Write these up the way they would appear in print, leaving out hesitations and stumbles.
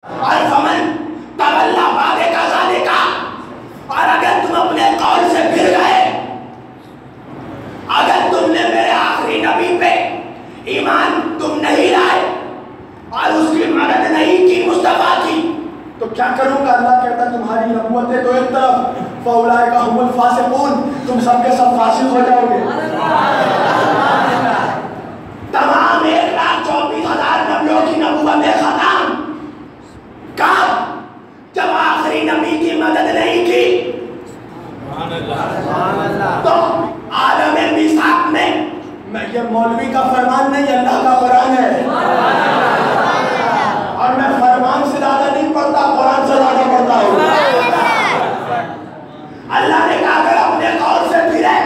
اور فمن تولا بعد ذالک، اور اگر تم اپنے قول سے پھر گئے، اگر تم نے میرے آخری نبی پہ ایمان تم نہیں لائے اور اس کی مدد نہیں کی مصطفیٰ کی، تو کیا کروں گا؟ اللہ کہتا تمہاری نبوتیں تو ایک طرف، فَأُولَٰئِکَ هُمُ الْفَاسِقُونَ، تم سب کے سب فاسق ہو جاؤ گے۔ تمام 1,24,000 نبیوں کی نبوتیں ختم کب؟ جب آخری نبی کی مدد نہیں کی۔ تو عالم میثاق میں یہ مولوی کا فرمان نہیں، اللہ کا قرآن ہے، اور میں فرمان سے زیادہ نہیں پڑھتا، قرآن سے زیادہ پڑھتا ہوں۔ اللہ نے کہا اگر اپنے قول سے پھرے،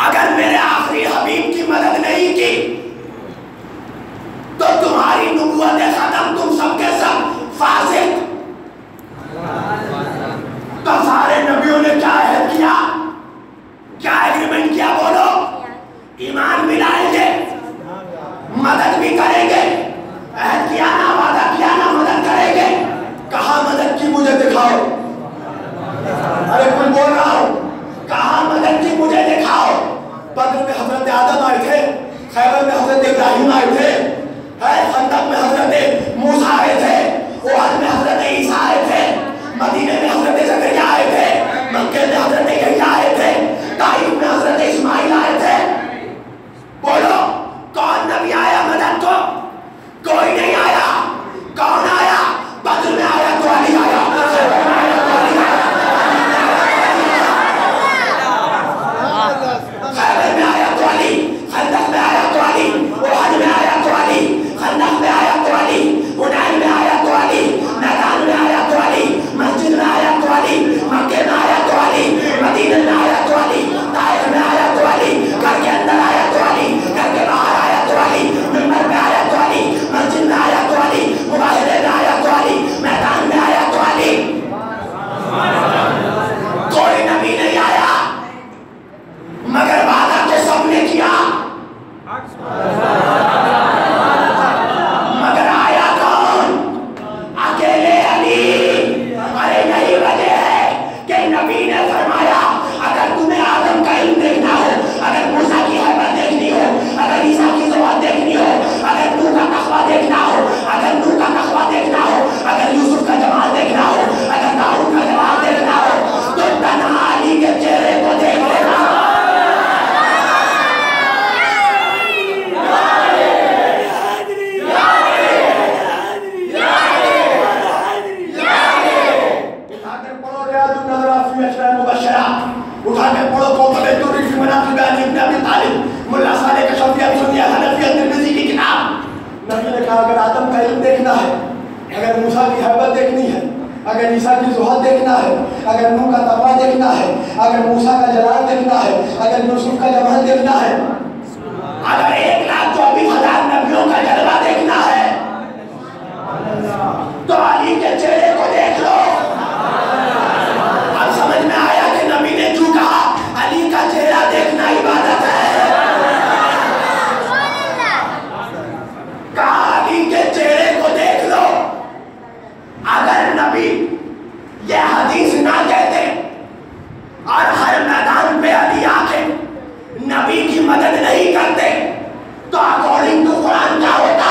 اگر میرے آخری حبیب کی مدد نہیں کی تو تمہاری نبوتیں ختم، تم سب کے سب فاسق۔ تو سارے نبیوں نے کیا عہد کیا، کیا ایگریمنٹ کیا؟ بولو، ایمان بھی لائیں گے، مدد بھی کریں گے، عہد کیا نا، وعدہ کیا نا، مدد کریں گے۔ کہاں مدد کی مجھے دکھاؤ؟ ارے کوئی بول رہا ہو، کہاں مدد کی مجھے دکھاؤ؟ بدر میں حضرت آدم آئے تھے، خیبر میں حضرت ابراہیم آئے تھے، خندق میں حضرت موسیٰ آئے تھے، احد میں حضرت عیسیٰ آئے تھے، مدینے میں حضرت زکریا آئے تھے، مکہ میں حضرت یحییٰ آئے تھے، طائف میں حضرت اسماعیل آئے تھے۔ بولو کون نبی آیا مدد کو؟ کوئی نہیں آیا۔ کون آیا؟ بدر میں آیا تو علی آیا، خیبر میں آیا تو علی آیا، خیبر میں آیا تو علی، خندق میں آیا تو علی، احد میں آیا تو علی، خندق میں آیا تو علی، حنین میں آیا تو علی، میدان میں آیا تو علی، مسجد میں آیا تو علی، مکے میں آیا تو علی، مدینہ میں آیا تو علی، طائف میں آیا تو علی، گھر کے اندر آیا تو علی، گھر کے باہر آیا تو علی، منبر میں آیا تو علی، مسجد میں آیا تو علی، مباہلے میں آیا تو علی، میدان میں آیا تو علی۔ کوئی نبی نہیں آیا مگر وعدہ تو سب نے کیا، مگر آیا کون؟ اکیلے علی۔ ارے یہی وجہ ہے کہ نبی نے فرمایا اگر تمہیں آدم کا علم دیکھنا ہو، اگر موسیٰ کی حیبت دیکھنی ہو، اگر عیسیٰ کی ذوات دیکھنی ہو، اگر نوح کا تقویٰ دیکھنا ہو، اگر نوح کا تقویٰ دیکھنا ہو، اگر یوسف کا جمال دیکھنا ہو، اگر داؤد کا جمال دیکھنا ہو، تو تنہا علی کے چہرے کو دیکھ لینا۔ اٹھا کے پڑھو کوکب الدری فی مناقب علی بن ابی طالب، ملا صالح کشفیہ سنیہ حنفیہ ترمذی کی کتاب۔ نبی نے کہا اگر آدم کا علم دیکھنا ہے، اگر موسیٰ کی حیبت دیکھنی ہے، اگر عیسیٰ کی ذوات دیکھنا ہے، اگر نوح کا تقویٰ دیکھنا ہے، اگر موسیٰ کا جلال دیکھنا ہے، اگر یوسف کا جمال دیکھنا ہے، اگر 1,24,000 نبیوں کا جلوہ دیکھنا ہے تو علی کے چہرے کو دیکھ لو۔ اب سمجھ میں آیا کہ نبی نے جو کہا علی کا چہرہ دیکھنا عبادت ہے۔ کہا علی کے چہرے کو دیکھ لو۔ اگر نبی یہ حدیث نہ کہتے اور ہر میدان پہ علی آکے نبی کی مدد نہیں کرتے تو اکارڈنگ ٹو قرآن کیا ہوتا؟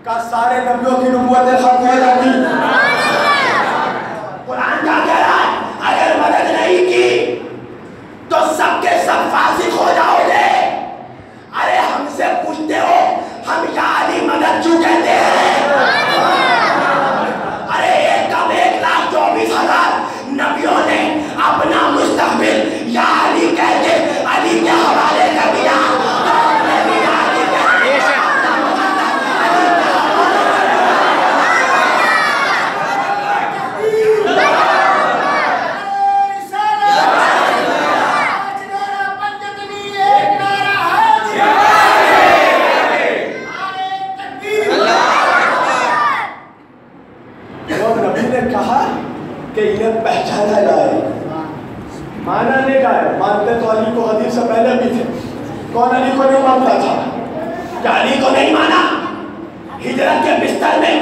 کہ سارے نبیوں کی نبوتیں ختم ہو جاتی۔ قرآن کیا کہہ رہا ہے؟ اگر مدد نہیں کی تو سب کے سب فاسق ہو جاؤ گے۔ ارے ہم سے پوچھتے ہو ہم یا علی مدد کیوں کہتے ہیں؟ ارے ایک کم 1,24,000 نبیوں نے اپنا مستقبل یا علی کہہ کے علی کے حوالے کر دیا۔ پہچانا جائے، مانا نہیں گئے، مانتے تو علی کو حدیث سے پہلے بھی تھے۔ کون علی کو نہیں مانتا تھا؟ کہ علی کو نہیں مانا؟ ہجرت کے بستر میں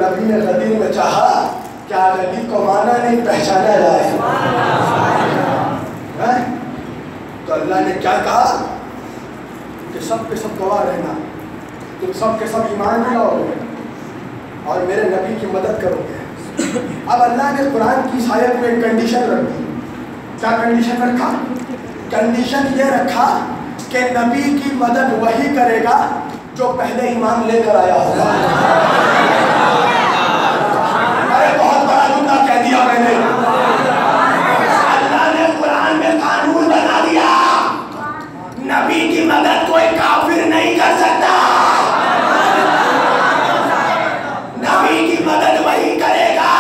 نبی نے غدیر میں چاہا کہ علی کو مانا نہیں پہچانا جائے. تو اللہ نے کیا کہا کہ سب کے سب گواہ رہنا, تم سب کے سب ایمان لاؤ گے اور میرے نبی کی مدد کرو گے. اب اللہ نے قرآن کی آیت میں ایک کنڈیشن رکھ دی. کیا کنڈیشن رکھا؟ کنڈیشن یہ رکھا کہ نبی کی مدد وہی کرے گا جو پہلے ایمان لے کر آیا ہوگا. ارے بہت بڑا جملہ کہہ دیا میں نے. اللہ نے قرآن میں قانون بنا دیا, نبی کی مدد کوئی کافر نہیں کر سکتا. نبی کی مدد وہی کرے گا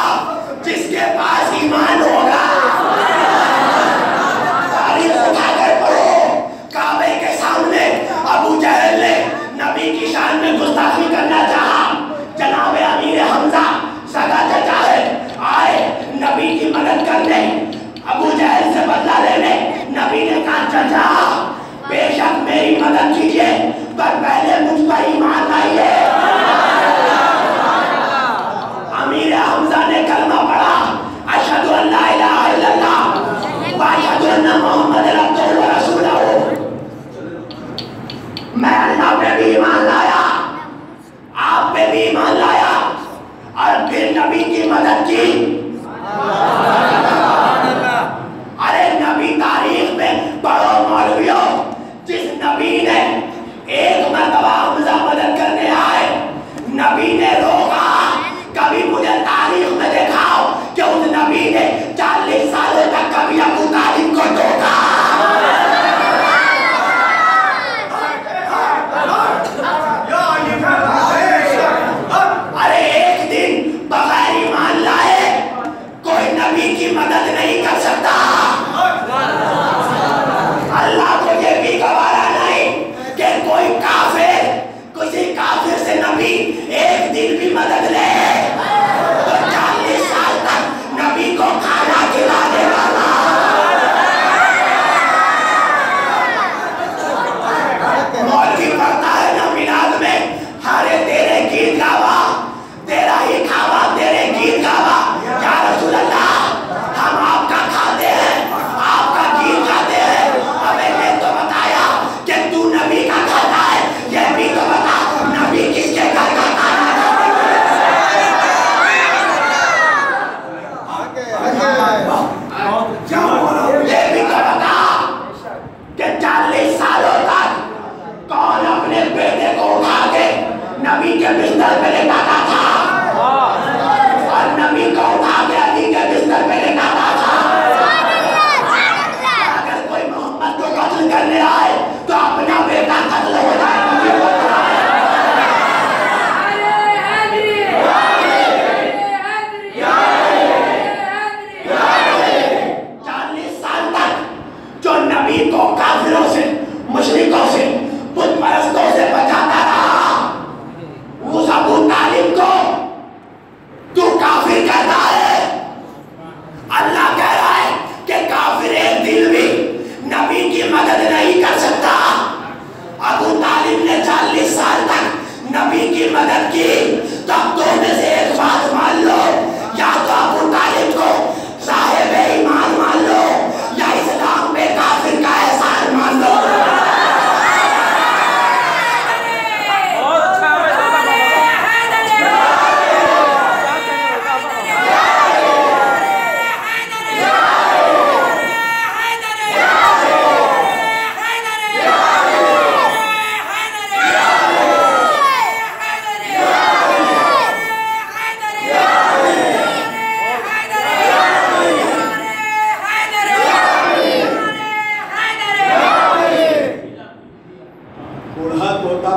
جس کے پاس ایمان ہوگا. تاریخ اٹھا کر پڑھو, کعبے کے سامنے ابو جہل نے نبی کی شان میں گستاخی کرنا چاہا. جناب امیر حمزہ سگا چچا ہے, آئے نبی کی مدد کرنے, ابو جہل سے بدلہ لینے. نبی نے کہا چچا بے شک میری مدد کیجیے پر پہلے مجھ پر ایمان لائیے. امیر حمزہ نے کلمہ پڑھا, اشہد ان لا الہ الا اللہ و اشہد ان محمد عبدہ و رسولہ. میں اللہ پہ بھی ایمان لایا, آپ پہ بھی ایمان لایا, اور پھر نبی کی مدد کی. ارے نبی تاریخ میں پڑھو مولویوں, جس نبی نے ایک مرتبہ حمزہ مدد کرنے آئے, نبی نے روکا. کبھی مجھے تاریخ میں دکھاؤ کہ اس نبی نے 40 سالوں تک کبھی ابو طالب کو ٹوکا. ارے ایک دن بغیر ایمان لائے کوئی نبی کی مدد نہیں کر سکتا. اللہ کو یہ بھی گوارا نہیں کہ کوئی کافر کسی کافر سے نبی ایک دن بھی مدد لے. تو 40 سال تک نبی کو کھانا کھلانے والا مولوی پڑھتا ہے نا میلاد میں, ہارے تیرے گیت گاوا, تیرا ہی کھاوا, تیرے گیت گاوا. یا رسول اللہ ہم آپ کا کھاتے ہیں, آپ کا گیت گاتے ہیں. ہمیں یہ تو بتایا کہ تو نبی کا کھاتا ہے, یہ بھی تو بتا نبی کس کے گھر کا کھانا ہے. یہ بھی تو بتا کہ 40 سالوں تک کون اپنے بیٹے کو اٹھا کے نبی کے بستر پہ لٹاتا تھا, اور نبی کو اٹھا کے علی کے بستر پہ لٹاتا تھا. اگر کوئی محمد کو قتل کرنے آئے تو اپنا بیٹا قتل ہو جائے. 40 سال تک جو نبی کو کافروں سے, مشرکوں سے, بت پرستوں سے بچاتا رہا, اس ابو طالب کو تو کافر کہتا ہے. اللہ کہہ رہا ہے کہ کافر ایک دل بھی نبی کی مدد نہیں کر سکتا. ابو طالب نے 40 سال تک نبی کی مدد کی. تب تو میں سے ایک بات مان لو, یا تو ابو طالب کو صاحب ایمان مان لو, یا اسلام میں کافر کا احسان مان لو.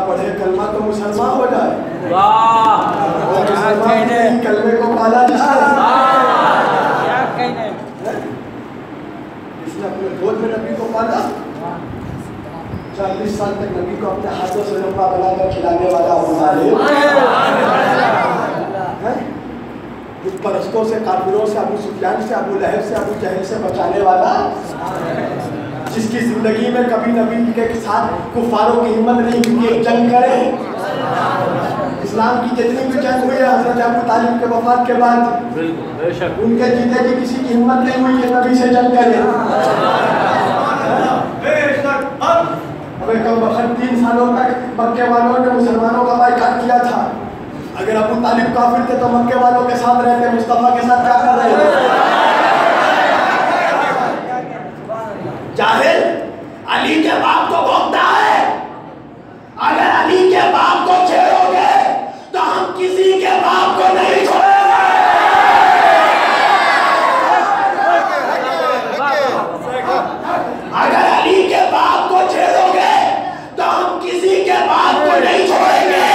پڑھے کلمہ تو مسلمان ہو جائے. اور مسلمان نے کلمے کو پالا جائے. اس نے اپنے گود میں نبی کو پالا, 40 سال تک نبی کو اپنے ہاتھوں سے لقمہ بنا کر کھلانے والا ابو طالب, بت پرستوں سے, کافروں سے, ابو سفیان سے, ابو لہب سے, ابو جہل سے بچانے والا, جس کی زندگی میں کبھی نبی کے ساتھ کفاروں کی ہمت نہیں کی کہ جنگ کرے. اس اسلام کی جتنی بھی جنگ ہوئی ہے حضرت ابو طالب کے وفات کے بعد ان کے جیتے کی کسی کی ہمت نہیں ہوئی کہ نبی سے جنگ کرے. کم وقت 3 سالوں تک مکے والوں نے مسلمانوں کا بائیکاٹ کیا تھا. اگر ابو طالب کافر تھے تو مکے والوں کے ساتھ رہتے, مصطفیٰ کے ساتھ کیا کر رہے ہیں؟ جاہل علی کے باپ کو بھونکتا ہے. اگر علی کے باپ کو چھیڑو گے تو ہم کسی کے باپ کو نہیں چھوڑیں گے. اگر علی کے باپ کو چھیڑو گے تو ہم کسی کے باپ کو نہیں چھوڑیں گے.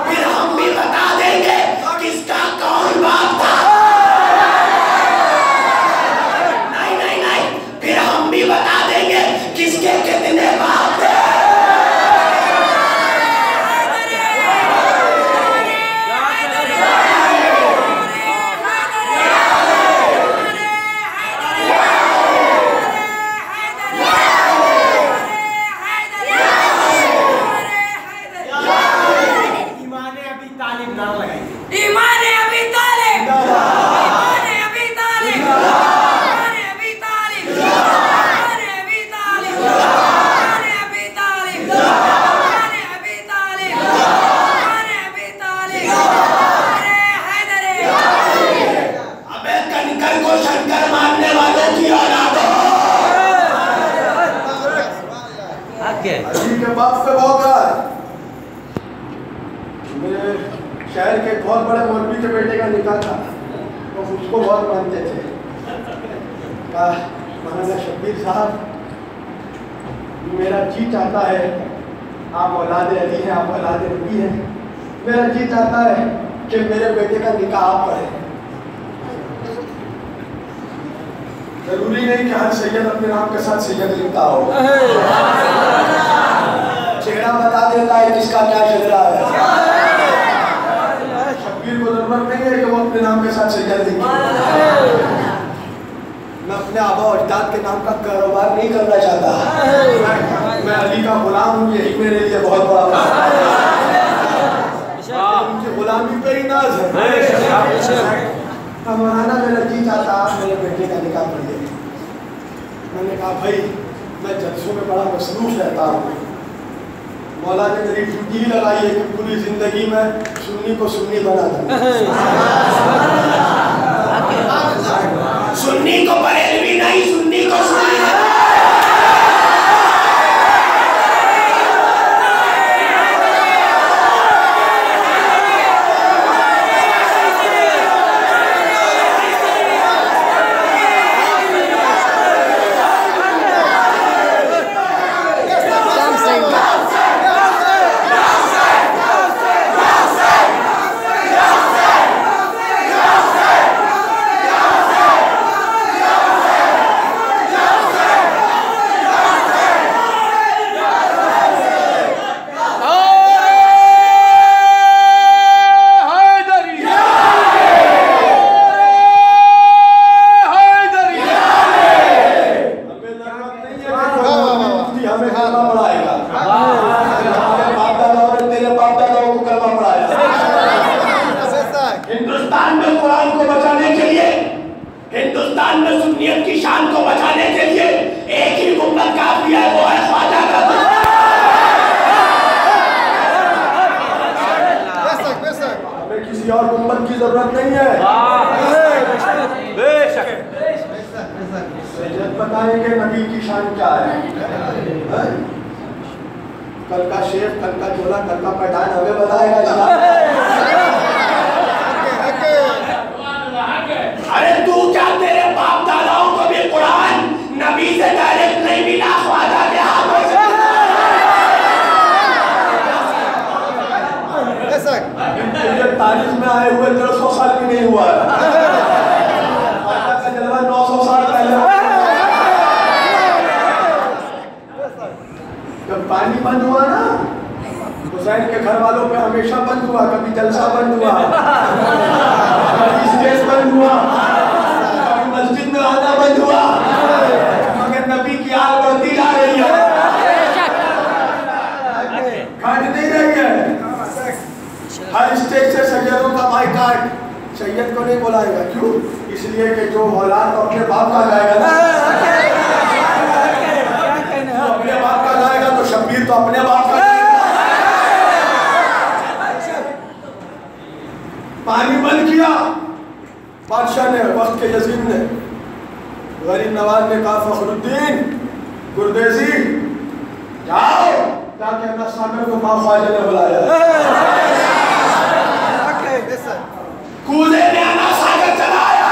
پھر ہم بھی بتا دیں گے کس کا کون باپ تھا. نہیں, پھر ہم بھی بتا دیں گے کس کے کتنے باپ تھے. علی کے باپ پہ بہت رہا ہے. میرے شہر کے بہت بڑے مولوی کے بیٹے کا نکاح تھا, تو اس کو بہت مانتے تھے. کہا مولانا شبیر صاحب میرا جی چاہتا ہے, آپ اولاد علی ہیں, آپ اولاد نبی ہیں, میرا جی چاہتا ہے کہ میرے بیٹے کا نکاح آپ پڑھیں. ضروری نہیں کہ ہر سید اپنے نام کے ساتھ سید لکھتا ہو. چہرہ بتا دیتا ہے کس کا کیا چہرہ ہے. شبیر کو ضرورت نہیں ہے کہ وہ اپنے نام کے ساتھ سید لکھے. میں اپنے آبا و اجداد کے نام کا کاروبار نہیں کرنا چاہتا. میں علی کا غلام ہوں, یہی میرے لیے بہت بڑا بات ہے. ان کی غلامی پہ ہی ناز ہے. مولانا میرا جی چاہتا آپ میرے بیٹے کا نکاح پڑھ دیں. میں نے کہا بھائی میں جلسوں میں بڑا مصروف رہتا ہوں. مولا نے میری ڈیوٹی لگائی ہے کہ پوری زندگی میں سنی کو سنی بنا دوں. سنی کو بریلوی نہیں, سنی کو سنی. ہندوستان میں سنیت کی شان کو بچانے کے لیے ایک ہی گنبد کافی ہے, وہ ہے خواجہ کا گنبد. ہمیں کسی اور گنبد کی ضرورت نہیں ہے. بتائیں کہ نبی کی شان کیا ہے. کل کا شیخ, کل کا چولا, کل کا پٹھان ہمیں بتائے گا. ارے تو کیا تیرے باپ داداؤں کو بھی قرآن نبی سے ڈائریکٹ نہیں ملا, خواجہ کے ہاتھوں سے. تاریخ میں آئے ہوئے 150 سال بھی نہیں ہوا. خواجہ کا جلوہ 900 سال پہلے. جب پانی بند ہوا نا, حسین کے گھر والوں پہ ہمیشہ بند ہوا, کبھی جلسہ بند ہوا, کبھی اسٹیج بند ہوا, کبھی مسجد میں آنا بند ہوا, مگر نبی کی آل بڑھتی جا رہی ہے, گھٹ نہیں رہی ہے. ہر ہٹ سید کو نہیں بلائے گا. کیوں؟ اس لیے کہ جو اولاد تو اپنے باپ کا جائے گا نا, اپنے باپ کا جائے گا تو شبیر تو اپنے باپ کا جائے گا. پانی بند کیا بادشاہ نے, وقت کے یزید نے. غریب نواز نے کہا فخر الدین گردیزی جاؤ جا کے اپنا سامر کو ماں خواجہ نے بلایا. کوزے نے انا ساگر چلایا.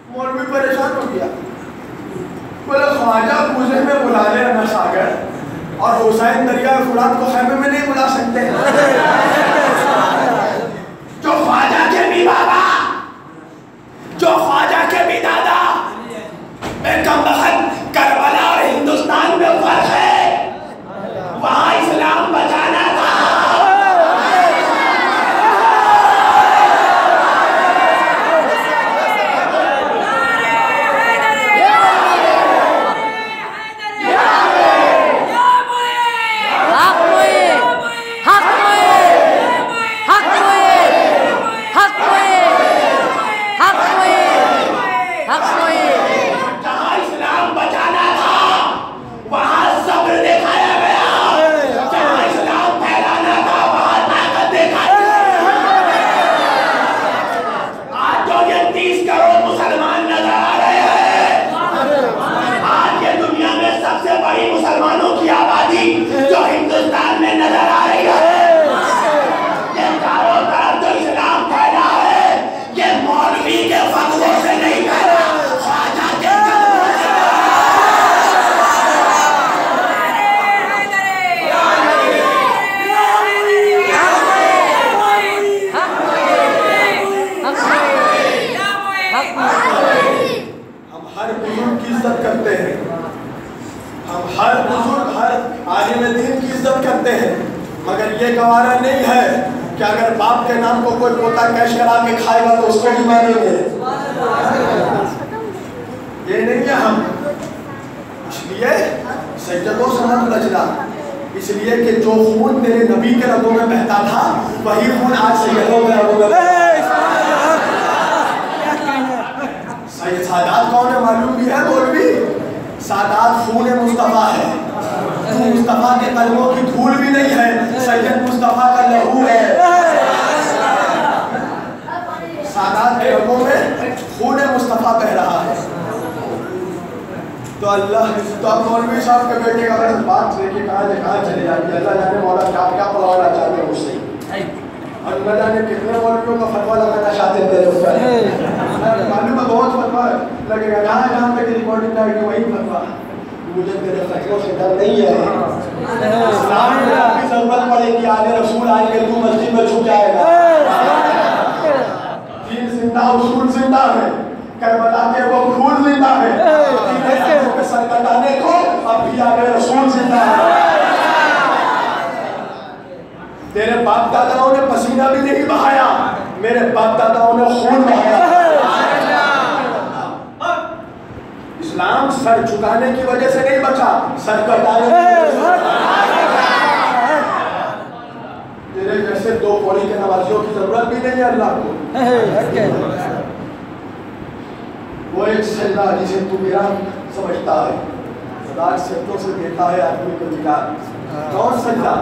مولوی پریشان ہو گیا, بولے خواجہ کوزے میں بلا لے انا ساگر اور حسین دریائے فرات کو خیمے میں نہیں بلا سکتے. جو خواجہ کے بھی بابا, جو خواجہ کے بھی دادا, میں کم بخت کربلا اور ہندوستان میں فرق ہے. وہاں اسلام بچانا تھا. مسلمانوں کی آبادی جو ہندوستان میں نظر آ رہی ہے, یہ چاروں طرف جو اسلام پھیلا ہے یہ مولوی کے فتووں سے نہیں پھیلا, خواجہ کے قدموں سے. ہم ہر بزرگ کی عزت کرتے ہیں, ہم ہر بزرگ ہر عالم دین کی عزت کرتے ہیں, مگر یہ گوارا نہیں ہے کہ اگر باپ کے نام کو کوئی پوتا کیش کرا کے کھائے گا تو اس کو بھی مانیں گے. یہ نہیں ہے ہم. اس لیے سیدوں سنت لجنا, اس لیے کہ جو خون میرے نبی کے رگوں میں بہتا تھا وہی خون آج سیدوں کے رگوں میں بہتا ہے. سید سادات کون ہے معلوم بھی ہے مولوی؟ سادات خون مصطفیٰ ہے. تو مصطفیٰ کے قدموں کی دھول بھی نہیں ہے, سید مصطفیٰ کا لہو ہے. سادات کے رگوں میں خون مصطفیٰ بہ رہا ہے. تو اللہ تو اب مولوی صاحب کے بیٹے کا اگر بات لے کے کہاں چلے جاتی ہے, اللہ جانے مولا کیا پڑھوانا چاہتے ہیں مجھ سے, اور اللہ جانے کتنے مولویوں کا فتویٰ لگانا چاہتے ہیں تیرے اوپر. معلوم ہے بہت فتویٰ لگے گا, جہاں تک ریکارڈنگ جائے گی وہی فتویٰ. مجھے تیرے فتووں سے ڈر نہیں ہے. اسلام میں اپنی ضرورت پڑے گی آل رسول آئیں گے تو مسجد میں چھپ جائے گا. دین زندہ, اصول زندہ ہے, کربلا کے وہ خون زندہ ہے. سر کٹانے کو اب بھی آل رسول زندہ ہے. تیرے باپ داداؤں نے پسینہ بھی نہیں بہایا, میرے باپ داداؤں نے خون بہایا. اسلام سر جھکانے کی وجہ سے نہیں بچا, سر کٹانے کی وجہ سے. تیرے جیسے دو کوڑی کے نوازیوں کی ضرورت بھی نہیں ہے اللہ کو. وہ ایک سجدہ جسے تو میرا سمجھتا ہے, خدا سجدوں سے دیتا ہے آدمی کو نکال. کون سجدہ؟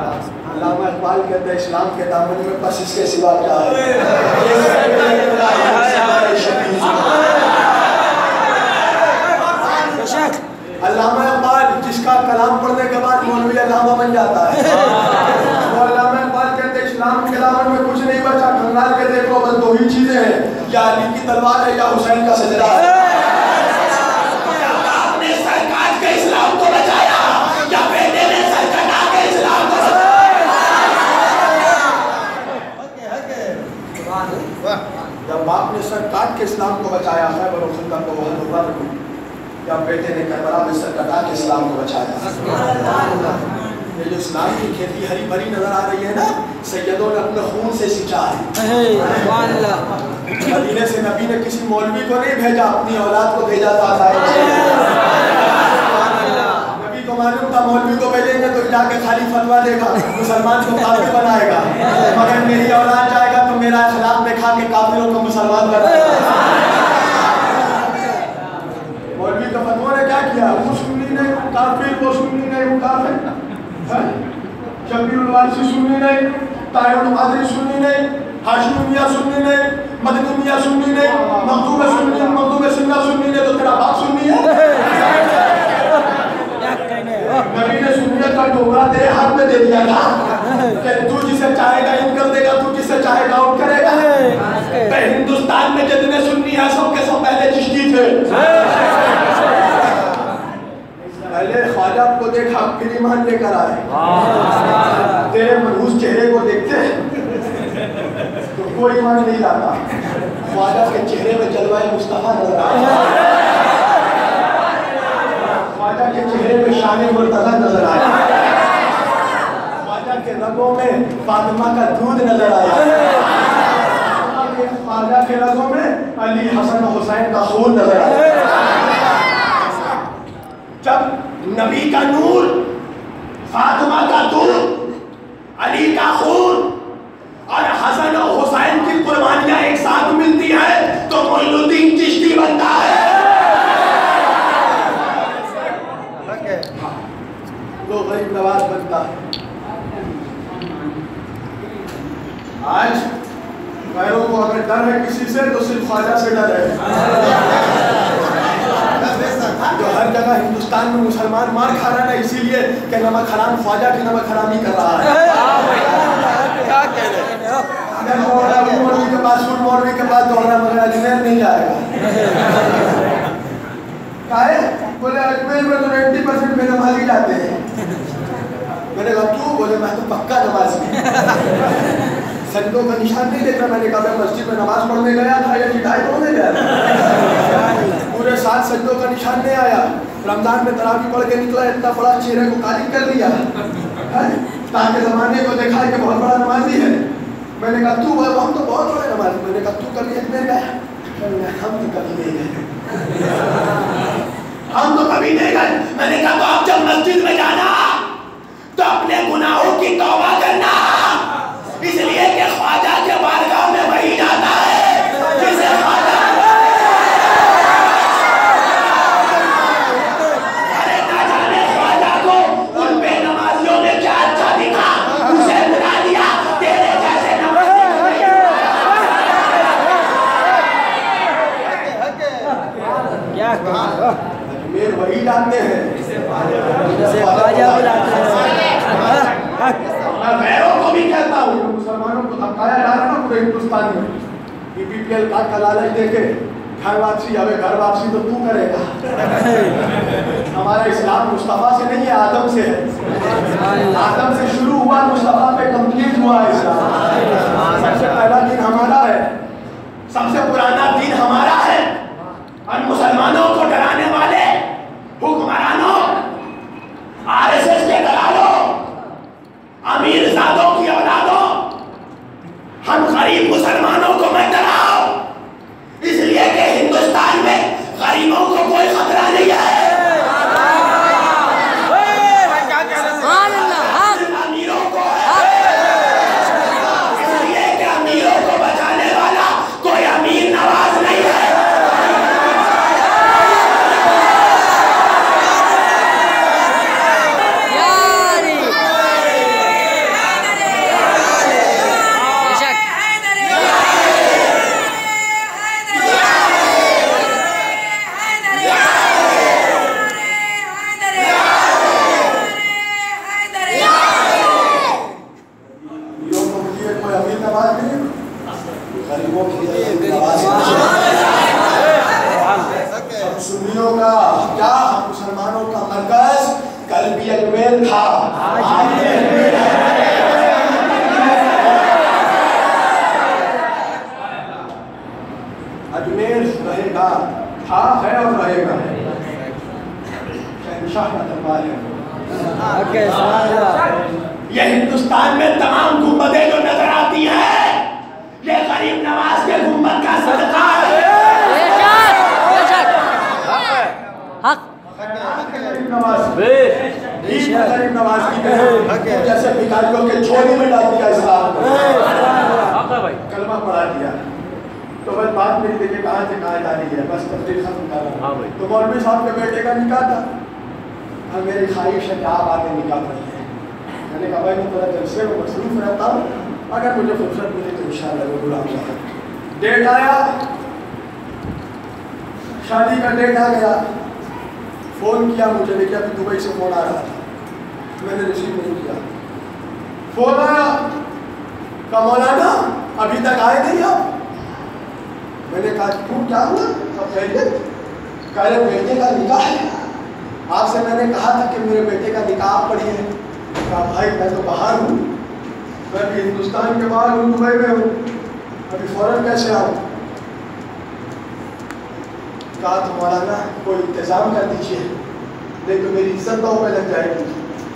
علامہ اقبال کہتے ہیں اسلام کے دامن میں بس اس کے سوا کیا ہے. علامہ اقبال جس کا کلام پڑھنے کے بعد مولوی علامہ بن جاتا ہے. وہ علامہ اقبال کہتے ہیں اسلام کے دامن میں کچھ نہیں بچا, کھنگال کے دیکھو بس دو ہی چیزیں ہیں, یا علی کی تلوار ہے یا حسین کا سجدہ ہے. آپ نے سر کاٹ کے اسلام کو بچایا یا بیٹے نے سر کٹا کے اسلام کو بچایا. جب باپ نے سر کاٹ کے اسلام کو بچایا ہے اور خندق کو وہاں دوبارہ رکھو, جب بیٹے نے کربلا میں سر کٹا کے اسلام کو بچایا. یہ جو اسلام کی کھیتی ہری بھری نظر آ رہی ہے نا, سیدوں نے اپنے خون سے سینچا ہے. مدینے سے نبی نے کسی مولوی کو نہیں بھیجا, اپنی اولاد کو بھیجا تھا. نبی کو معلوم تھا مولوی کو بھیجیں گے تو جا کے خالی فتوا دے گا, مسلمان کو کافر بنائے گا, مگر میری اولاد جائے گا تو میرا اخلاق دکھا کے کافروں کو مسلمان بنائے گا. مولوی کا فتوا نے کیا کیا, وہ سنی نہیں وہ کافر, وہ سنی نہیں وہ کافر, شبیر الوارثی سنی نہیں, طاہر القادری سنی نہیں, ہاشمی میاں سنی نہیں, مدنی میاں سنی نہیں, مخدوم سنی, مخدوم سنہ سنی نہیں, تو تیرا باپ سنی ہے. نبی نے سنیت کا ڈوبرا تیرے ہاتھ میں دے دیا تھا کہ تو جسے چاہے گا ان کر دے گا, تو جسے چاہے گا ان کرے گا. ہندوستان میں جتنے سنی ہیں سب کے سب پہلے چشتی تھے. پہلے خواجہ کو دیکھا پھر ایمان لے کر آئے. تیرے منحوس چہرے کو دیکھتے تو کوئی ایمان نہیں لاتا. خواجہ کے چہرے میں جلوہ مصطفیٰ نظر آیا, خواجہ کے چہرے میں شان مرتضی نظر آیا, خواجہ کے رگوں میں فاطمہ کا دودھ نظر آیا, خواجہ کے رگوں میں علی حسن حسین کا خون نظر آیا. جب نبی کا نور, فاطمہ کا دودھ, علی کا خون اور حسن و حسین کی قربانیاں ایک ساتھ ملتی ہیں تو معین الدین چشتی بنتا ہے. تو غریب نواز بنتا ہے. آج غیروں کو اگر ڈر ہے کسی سے تو صرف خواجہ سے ڈر ہے, جو ہر جگہ ہندوستان میں مسلمان مار کھا رہا ہے اسی لیے کہ نمک حرام خواجہ کی نمک حرامی کر رہا ہے. مولوی کے پاس فل مولوی کے پاس دوہرا مگر اجمیر نہیں جائے گا. کہے بولے اجمیر میں تو 90% میں نمازی جاتے ہیں. میں نے کہا تو, بولے میں تو پکا نمازی. سجدوں کا نشان نہیں دیکھا. میں نے کہا میں مسجد میں نماز پڑھنے گیا تھا یا ہدایت ہونے گیا تھا. پورے ساتھ سجدوں کا نشان نہیں آیا. رمضان میں تراویح پڑھ کے نکلا, اتنا بڑا چہرے کو کالی کر دیا تاکہ زمانے کو دکھائے کہ بہت بڑا نمازی ہے. میں نے کہا تو, ہم تو بہت بڑے نمازی. میں نے کہا تو کبھی اجمیر گیا؟ ہم تو کبھی نہیں گئے. ہم تو کبھی نہیں گئے. میں نے کہا تو آپ جب مسجد میں جانا تو اپنے گناہوں کی توبہ کرنا, اس لیے کہ خواجہ کے بارگاہ میں وہی جاتا ہے جسے خواجہ وہی جانتے ہیں. میں غیروں کو بھی کہتا ہوں, مسلمانوں کو دھمکایا جا رہا ہے پورے ہندوستان میں. BPPL کارڈ کا لالچ دے کے گھر واپسی, ابے گھر واپسی تو تو کرے گا. ہمارا اسلام مصطفیٰ سے نہیں ہے, آدم سے ہے. آدم سے شروع ہوا, مصطفیٰ پہ کمپلیٹ ہوا ہے اسلام. سب سے پہلا دین ہمارا ہے, سب سے پرانا دین ہمارا ہے. اور مسلمانوں کو ڈرانے والے حکمرانوں, RSS کے دلالوں, امیر زادوں کی اولادوں, ہم غریب مسلمانوں کو مت ڈراؤ, اس لیے کہ ہندوستان میں غریبوں کو کوئی خطرہ نہیں ہے. امیروں کو ہے, اس لیے کہ امیروں کو بچانے والا کوئی امیر نواز نہیں ہے. سنیوں کا کیا, مسلمانوں کا مرکز کل بھی اجمیر تھا, اجمیر رہے گا, تھا, ہے اور رہے گا. شہنشاہ کا دربار ہے. یہ ہندوستان میں تمام گنبدیں جو نظر آتی ہیں یہ غریب نواز کے گنبد کا صدقہ ہے. عید میں غریب نواز کی گئی جیسے بھکاریوں کے جھولی میں ڈال دیا اسلام کو، کلمہ پڑھا دیا. تو بس بات میری دیکھیں کہاں سے کہاں جانی ہے، بس تفریح ختم کر رہا ہوں. تو مولوی صاحب کے بیٹے کا نکاح تھا، اور میری خواہش ہے کہ آپ آگے نکاح پڑھیے. میں نے کہا بھائی میں تھوڑا جلسے میں مصروف رہتا ہوں، اگر مجھے فرصت ملی تو انشاءاللہ میں بلاؤں گا. ڈیٹ آیا، شادی کا ڈیٹ آ گیا. فون کیا مجھے، دیکھا ابھی دبئی سے فون آ رہا تھا، میں نے ریسیو نہیں کیا. فون آیا، کہا مولانا ابھی تک آئے نہیں آپ. میں نے کہا کیوں کیا ہوا؟ اب خیریت؟ کہہ رہے بیٹے کا نکاح ہے، آپ سے میں نے کہا تھا کہ میرے بیٹے کا نکاح پڑھیے. کہا بھائی میں تو باہر ہوں، میں بھی ہندوستان کے باہر ہوں، دبئی میں ہوں، ابھی فوراً کیسے آؤں؟ کہا تو مولانا کوئی انتظام کر دیجیے، نہیں تو میری عزت داؤ پہ لگ جائے گی.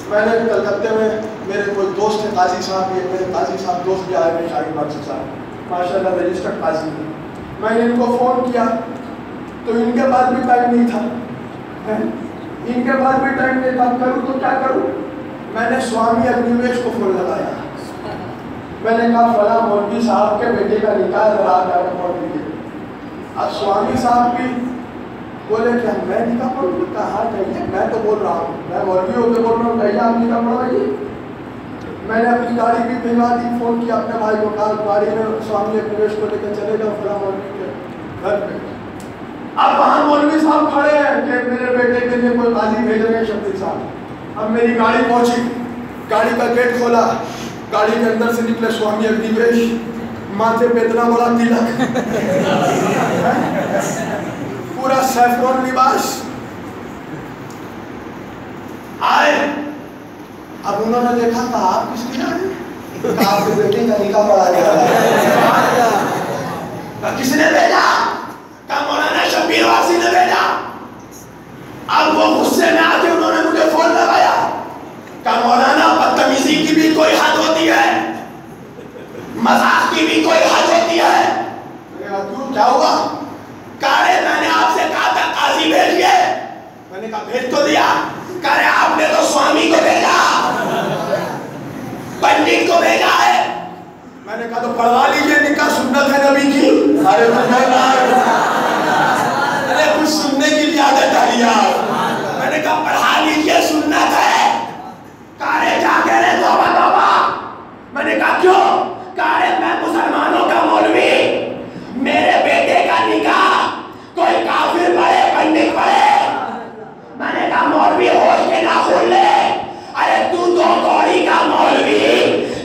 میں نے کلکتے میں میرے کوئی دوست ہے قاضی صاحب، یہ میرے قاضی صاحب دوست بھی آئے ہیں شاہد بادشاہ صاحب، ماشاء اللہ رجسٹرڈ قاضی ہیں. میں نے ان کو فون کیا تو ان کے پاس بھی ٹائم نہیں تھا، ان کے پاس بھی ٹائم نہیں تھا. کروں تو کیا کروں؟ میں نے سوامی اگنیویش کو فون لگایا. میں نے کہا فلاں مولوی صاحب کے بیٹے کا نکاح ذرا آ کر پڑھ دیجیے. اب سوامی صاحب بھی بولے کہ میں نکاح پڑھوں؟ کہا نہیں، میں تو بول رہا ہوں، میں مولوی ہو کے بول رہا ہوں، کہیے آپ نکاح پڑھوائیے. میں نے اپنی گاڑی بھی بھیجوا دی، فون کیا اپنے بھائی کو، کہا گاڑی میں سوامی اگنیویش کو لے کے چلے گا فلاں مولوی کے گھر پہ. اب وہاں مولوی صاحب کھڑے ہیں کہ میرے بیٹے کے لیے کوئی قاضی بھیج رہے ہیں شفیع صاحب. اب میری گاڑی پہنچی، گاڑی کا گیٹ کھولا، گاڑی کے اندر سے نکلے سوامی اگنیویش، ماتھے پہ اتنا بڑا تلک، پورا سیفرون لباس آئے. اب انہوں نے دیکھا کہ آپ کس لیے آئے؟ کہ آپ کے بیٹے کا نکاح پڑھا گیا. کس نے بھیجا؟ کہا مولانا شبیر واسی نے بھیجا. اب وہ غصے میں آ کے انہوں نے مجھے فون لگایا، کہا مولانا بدتمیزی کی بھی کوئی حد ہوتی ہے، مذاق کی بھی کوئی حد ہوتی ہے. میں نے کہا کیوں کیا ہوا؟ کہا رہے میں نے آپ سے کہا تھا قاضی بھیجیے. میں نے کہا بھیج تو دیا. کہا رہے آپ نے تو سوامی کو بھیجا، پنڈت کو بھیجا ہے. میں نے کہا تو پڑھوا لیجیے، نکاح سنت ہے نبی کی. ارے کچھ سننے کی بھی عادت ڈالی آپ. میں نے کہا پڑھا لیجیے، سنت ہے. کہا رہے جا کے رہے توبہ توبہ. میں نے کہا کیوں؟ کہا رہے میں مسلمانوں کا مولوی، میرے بیٹے کا نکاح کوئی کافر پڑھے پنڈت پڑھے. میں نے کہا مولوی ہوش کے نہ کھول لے. ارے تو دو کوڑی کا مولوی،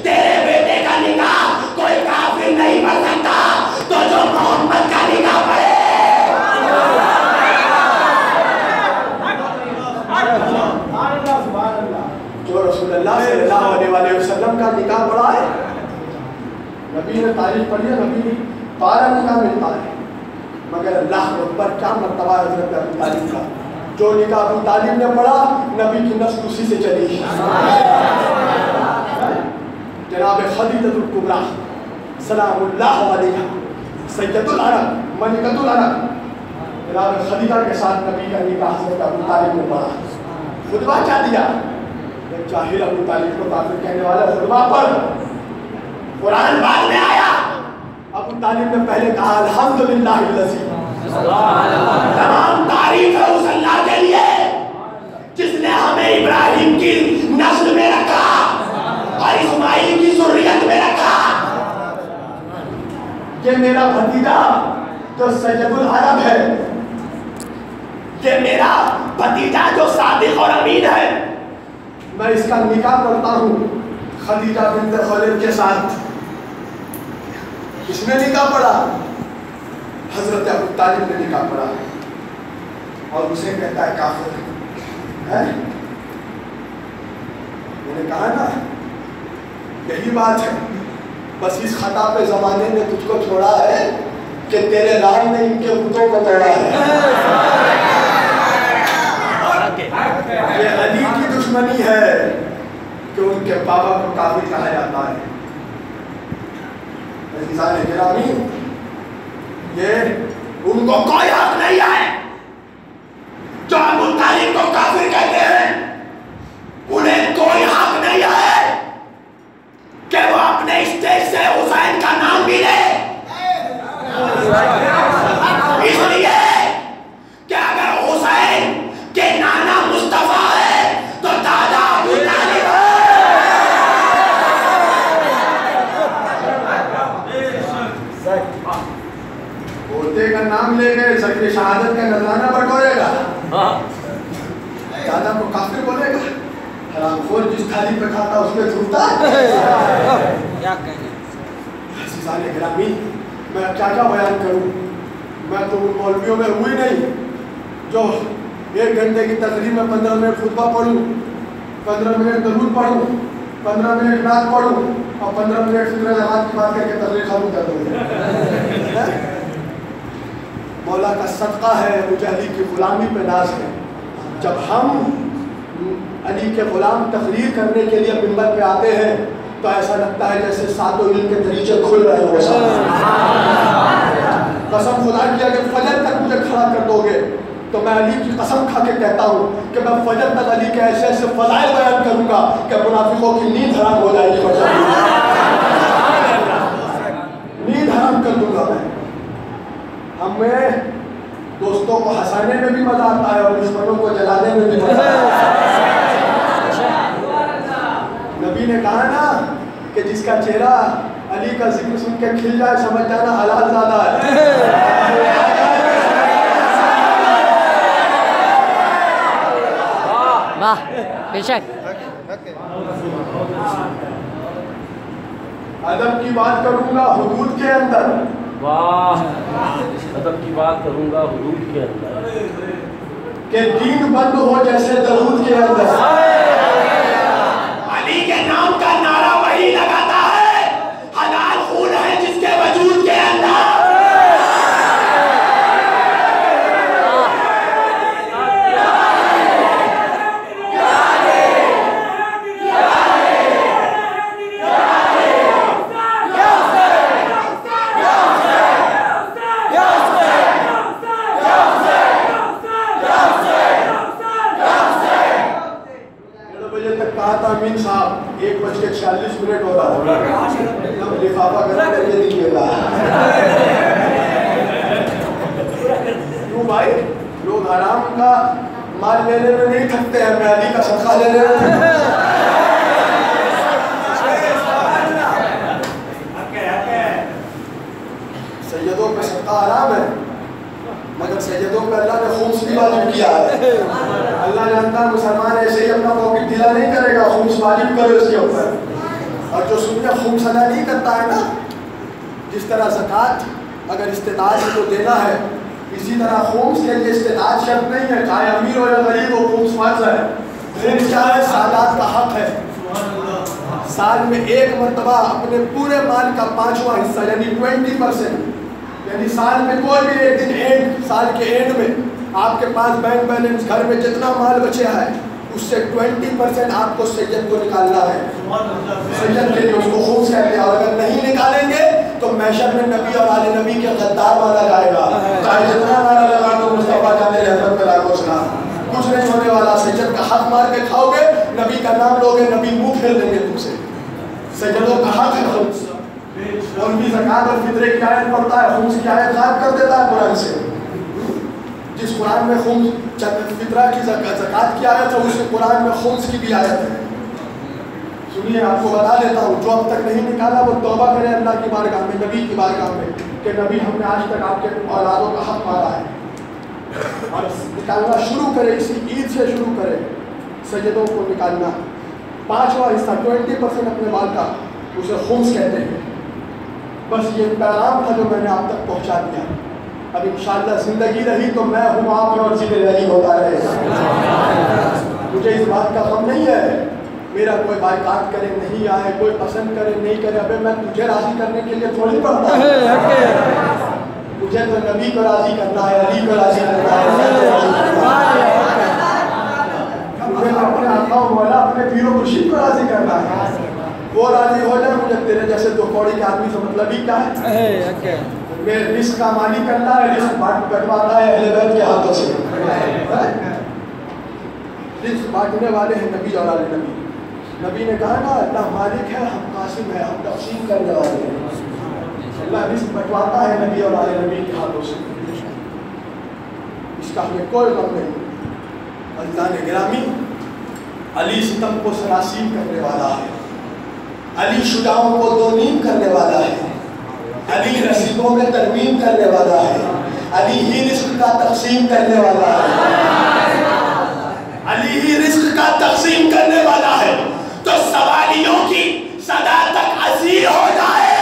تیرے بیٹے کا نکاح کوئی کافر نہیں پڑھ سکتا، تو جو محمد کا نکاح پڑھے. جو رسول اللہ صلی اللہ علیہ وسلم کا نکاح پڑھا ہے، نبی نے تعریف پڑھی ہے، نبی نے 12 نکاح ملتا ہے، مگر اللہ اکبر کیا مرتبہ حضرت ابو طالب کا. جو نکاح ابو طالب نے پڑھا، نبی کی نسل اسی سے چلی. جناب خدیجہ الکبریٰ سلام اللہ علیہا، سید العرب، ملکۃ العرب، جناب خدیجہ کے ساتھ نبی کا نکاح حضرت ابو طالب نے پڑھا. خطبہ کیا دیا؟ ایک جاہل ابو طالب کو کافر کہنے والا خطبہ پر قرآن بعد میں آیا. ابو طالب نے پہلے کہا الحمدللہ الذی، تمام تعریف ہے اس اللہ کے لیے جس نے ہمیں ابراہیم کی نسل میں رکھا اور اسماعیل کی ذریت میں رکھا. یہ میرا بھتیجا جو سید العرب ہے، یہ میرا بھتیجا جو صادق اور امین ہے، میں اس کا نکاح کرتا ہوں خدیجہ بنت خویلد کے ساتھ. کس نے نکاح پڑھا؟ حضرت ابو طالب نے نکاح پڑھا، اور اسے کہتا ہے کافر ہے. میں نے کہا نا یہی بات ہے، بس اس خطا پہ زمانے نے تجھ کو چھوڑا ہے کہ تیرے رام نے ان کے بتوں کو توڑا ہے. یہ علی کی دشمنی ہے کہ ان کے بابا کو کافر کہا جاتا ہے. عزیزان گرامی، یہ ان کو کوئی حق نہیں ہے جو ابو طالب کو کافر کہتے ہیں. پوتے کا نام لے کے سر کی شہادت کا نذرانہ بٹورے گا، دادا کو کافر بولے گا، حرام خور جس تھالی پہ کھاتا اس میں تھوکتا ہے۔ عزیزان گرامی، میں کیا بیان کروں؟ میں تو مولویوں میں ہوئی نہیں جو 1 گھنٹے کی تقریر میں 15 منٹ خطبہ پڑھوں، 15 منٹ درود پڑھوں، 15 منٹ نعت پڑھوں اور 15 منٹ فکر جماعت کی بات کر کے تقریر ختم کر دوں۔ مولا کا صدقہ ہے، مجھے علی کی غلامی پہ ناز ہے۔ جب ہم علی کے غلام تقریر کرنے کے لیے منبر پہ آتے ہیں تو ایسا لگتا ہے جیسے ساتوں علم کے دریچے کھل رہے ہو۔ قسم خدا کی اگر فجر تک مجھے کھڑا کر دو گے تو میں علی کی قسم کھا کے کہتا ہوں کہ میں فجر تک علی کے ایسے ایسے فضائل بیان کروں گا کہ منافقوں کی نیند حرام ہو جائے گی، نیند حرام کر دوں گا میں۔ ہمیں دوستوں کو ہنسانے میں بھی مزہ آتا ہے اور دشمنوں کو جلانے میں بھی مزہ آتا ہے۔ نبی نے کہا نا کہ جس کا چہرہ علی کا ذکر سن کے کھل جائے سمجھ جانا حلال زیادہ ہے۔ واہ بے شک۔ ادب کی بات کروں گا حدود کے اندر، واہ ادب کی بات کروں گا حدود کے اندر، کہ دین بند ہو جیسے درود کے اندر۔ علی کے نام کا نعرہ وہی لگاتا ہے حلال خون ہے جس کے وجود کے اندر۔ امین صاحب 1:46 ہو رہا ہے، لفافہ گھر کر کے دیجیے گا۔ کیوں بھائی؟ لوگ حرام کا مال لینے میں نہیں تھکتے ہیں، میں علی کا صدقہ لینے میں سیدوں پہ صدقہ حرام ہے، مگر سیدوں پہ اللہ نے خمس بھی واجب کیا ہے۔ اللہ جانتا ہے مسلمان ایسے ہی اپنا پاکٹ ڈھیلا نہیں کرے گا، خمس واجب کرے اس کے اوپر۔ اور جو سننے خمس ادا نہیں کرتا ہے نا، جس طرح زکوٰۃ اگر استطاعت سے تو دینا ہے، اسی طرح خمس کے لیے استطاعت شرط نہیں ہے، چاہے امیر ہو یا غریب ہو، خمس فرض ہے۔ خمس کیا ہے؟ سادات کا حق ہے۔ سال میں 1 مرتبہ اپنے پورے مال کا 5واں حصہ یعنی 20%، یعنی سال میں کوئی بھی ایک دن اینڈ، سال کے اینڈ میں آپ کے پاس بینک بیلنس گھر میں جتنا مال بچے ہے اس سے 20% آپ کو سید کو نکالنا ہے۔ سید کے لیے اس کو خمس کہتے ہیں، اور اگر نہیں نکالیں گے تو محشر میں نبی اور آل نبی کے غدار مانا جائے گا۔ چاہے جتنا نعرہ لگا دو مصطفیٰ جان رحمت پہ لاکھوں سلام، کچھ نہیں ہونے والا۔ سید کا حق مار کے کھاؤ گے، نبی کا نام لوگے، نبی منہ پھیر دیں گے تم سے۔ سیدوں کا حق ہے خمس۔ اور بھی زکوٰۃ اور فطرے کی آیت پڑھتا ہے، خمس کی آیت غائب کر دیتا ہے قرآن سے۔ جس قرآن میں خمس فطرہ کی زکوٰۃ کی آیت ہے، اس قرآن میں خمس کی بھی آیت ہے۔ سنیے آپ کو بتا دیتا ہوں، جو اب تک نہیں نکالا وہ توبہ کرے اللہ کی بارگاہ میں، نبی کی بارگاہ میں، کہ نبی ہم نے آج تک آپ کے اولادوں کا حق مارا ہے، اور نکالنا شروع کرے، اسی عید سے شروع کرے سیدوں کو نکالنا۔ 5واں حصہ 20% اپنے مال کا، اسے خمس کہتے ہیں۔ بس یہ پیغام تھا جو میں نے آپ تک پہنچا دیا۔ اب انشاءاللہ زندگی رہی تو میں ہوں آپ اور ذکر علی ہوتا رہے گا۔ مجھے اس بات کا غم نہیں ہے میرا کوئی بائیکاٹ کرے نہیں آئے، کوئی پسند کرے نہیں کرے، ابے میں تجھے راضی کرنے کے لیے تھوڑی پڑھتا ہوں۔ مجھے تو نبی کو راضی کرنا ہے، علی کو راضی کرنا ہے، مجھے اپنے آقا و مولا اپنے پیر و مرشد کو راضی کرنا ہے۔ وہ راضی ہو جائے، مجھے تیرے جیسے دو کوڑی کے آدمی سے مطلب ہی کیا ہے؟ میں رزق کا مالک کرنا ہے، رزق بانٹواتا ہے اہل بیت کے ہاتھوں سے۔ رزق بانٹنے والے ہیں نبی اور آل نبی۔ نبی نے کہا نا اللہ مالک ہے، ہم قاسم ہے، ہم تقسیم کرنے والے ہیں۔ اللہ رزق بانٹواتا ہے نبی اور آل نبی کے ہاتھوں سے، اس کا ہمیں کوئی غم نہیں۔ اللہ نے گرامی، علی ستم کو سراسیم کرنے والا ہے، علی شجاعوں کو دو نیم کرنے والا ہے۔ علی نصیبوں میں ترمیم کرنے والا ہے، علی ہی رزق کا تقسیم کرنے والا ہے، علی ہی رزق کا تقسیم کرنے والا ہے۔ تو سوالیوں کی صدا تک اسیر ہو جائے،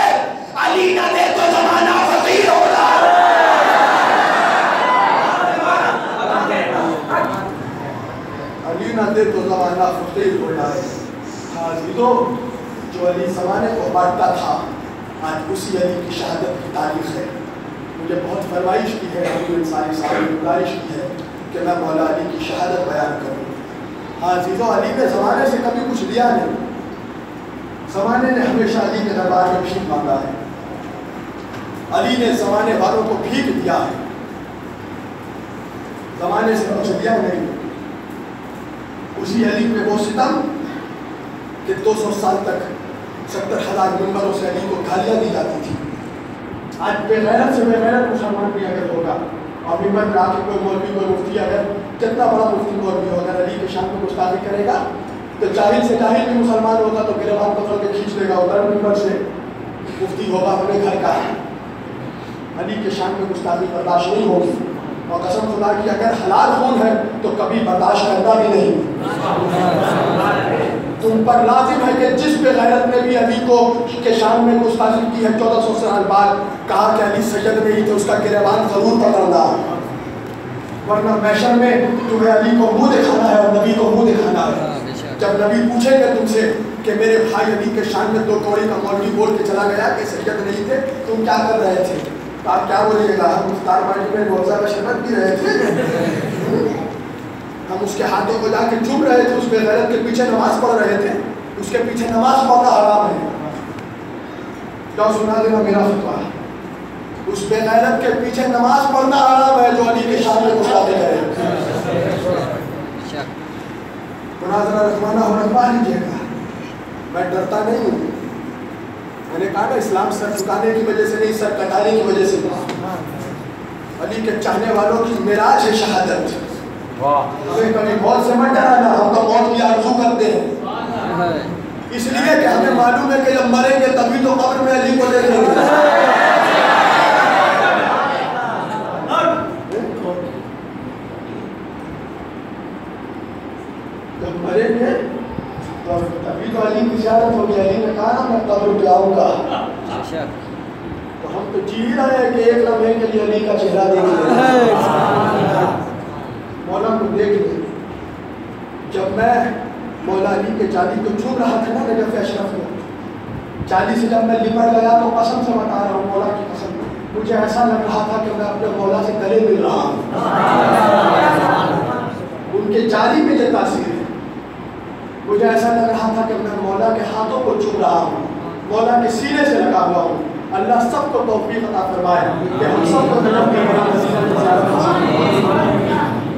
علی نہ دے تو زمانہ فقیر ہو جائے۔ علی نہ دے تو زمانہ فقیر ہو جائے۔ عزیزو، جو علی زمانے کو بانٹتا تھا، آج اسی علی کی شہادت کی تاریخ ہے۔ مجھے بہت فرمائش کی ہے، ابو انصاری صاحب نے گزارش کی ہے کہ میں مولا علی کی شہادت بیان کروں۔ عزیزو، علی نے زمانے سے کبھی کچھ لیا نہیں، زمانے نے ہمیشہ علی کے دربار میں بھیک مانگا ہے، علی نے زمانے والوں کو بھیک دیا ہے، زمانے سے کچھ لیا نہیں۔ اسی علی پہ وہ ستم کہ 200 سال تک 70,000 منبروں سے علی کو گالیاں دی جاتی تھی۔ آج بے غیرت سے بے غیرت مسلمان بھی اگر ہوگا اور منبر پہ آ کے کوئی مولوی کوئی مفتی اگر جتنا بڑا مفتی مولوی ہو اگر علی کے شان کو گستاخی کرے گا تو جاہل سے جاہل بھی مسلمان ہوگا تو گریبان پکڑ کے کھینچ لے گا ادھر منبر سے، مفتی ہوگا اپنے گھر کا۔ علی کے شان میں گستاخی برداشت نہیں ہوگی، اور قسم خدا کی اگر حلال خون ہے تو کبھی برداشت کرنا بھی نہیں۔ تم پر لازم ہے کہ جس بے غیرت نے بھی علی کو کے شان میں گستاخی کی ہے 1400 سال بعد کہا کہ علی سید نہیں تھے، اس کا گریبان ضرور پکڑنا، ورنہ محشر میں تمہیں علی کو منہ دکھانا ہے اور نبی کو منہ دکھانا ہے۔ جب نبی پوچھیں گے تم سے کہ میرے بھائی علی کے شان میں 2 کوڑی کا مولوی بول کے چلا گیا کہ سید نہیں تھے، تم کیا کر رہے تھے؟ تو آپ کیا بولیے گا؟ ہم افطار پارٹی میں روزہ کا شربت پی رہے تھے، ہم اس کے ہاتھوں کو جا کے چوم رہے تھے، اس بے غیرت کے پیچھے نماز پڑھ رہے تھے، اس کے پیچھے نماز پڑھنا حرام ہے۔ کیا سنا دینا میرا فتویٰ؟ اس بے غیرت کے پیچھے نماز پڑھنا حرام ہے جو علی کے شان میں گستاخی کرے۔ مناظرہ رکھوانا ہو رکھوا لیجیے گا، میں ڈرتا نہیں ہوں۔ میں نے کہا نا اسلام سر جھکانے کی وجہ سے نہیں، سر کٹانے کی وجہ سے۔ علی کے چاہنے والوں کی معراج ہے شہادت۔ ہمیں کبھی موت سے مت ڈرانا، ہم تو موت کی آرزو کرتے ہیں، اس لیے کہ ہمیں معلوم ہے کہ جب مریں گے تبھی تو قبر میں علی کو دیکھیں گے۔ جب مریں گے تبھی تو علی کی زیارت ہوگی۔ علی نے کہا نا میں قبر پہ آؤں گا، تو ہم تو جی رہے ہیں کہ ایک لمحے کے لیے علی کا چہرہ دیکھیں۔ مولا کو دیکھ لیں، جب میں مولا علی کے جالی کو چوم رہا تھا نا نجف اشرف میں، جالی سے جب میں لپٹ گیا تو قسم سے بتا رہا ہوں، مولا کی قسم، مجھے ایسا لگ رہا تھا کہ میں اپنے مولا سے گلے مل رہا ہوں۔ ان کے جالی میں یہ تاثیر ہے۔ مجھے ایسا لگ رہا تھا کہ میں مولا کے ہاتھوں کو چوم رہا ہوں، مولا کے سینے سے لگا ہوا ہوں۔ اللہ سب کو توفیق عطا فرمائے کہ ہم سب کو جنت میں بڑا نصیب کی زیارت حاصل۔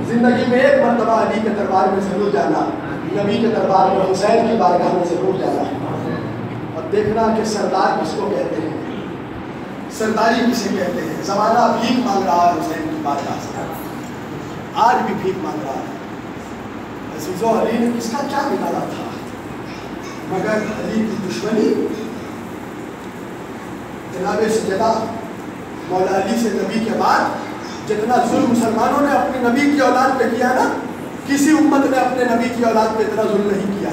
زندگی میں ایک مرتبہ علی کے دربار میں ضرور جانا، نبی کے دربار میں حسین کی بارگاہ میں ضرور جانا، اور دیکھنا کہ سردار کس کو کہتے ہیں، سرداری کسے کہتے ہیں۔ زمانہ بھیک مانگ رہا ہے حسین کی بارگاہ سے، آج بھی بھیک مانگ رہا ہے۔ عزیزو، علی نے کس کا کیا بگاڑا تھا مگر علی کی دشمنی؟ جناب سیدہ مولا علی سے نبی کے بعد جتنا ظلم مسلمانوں نے اپنے نبی کی اولاد پہ کیا نا، کسی امت نے اپنے نبی کی اولاد پہ اتنا ظلم نہیں کیا۔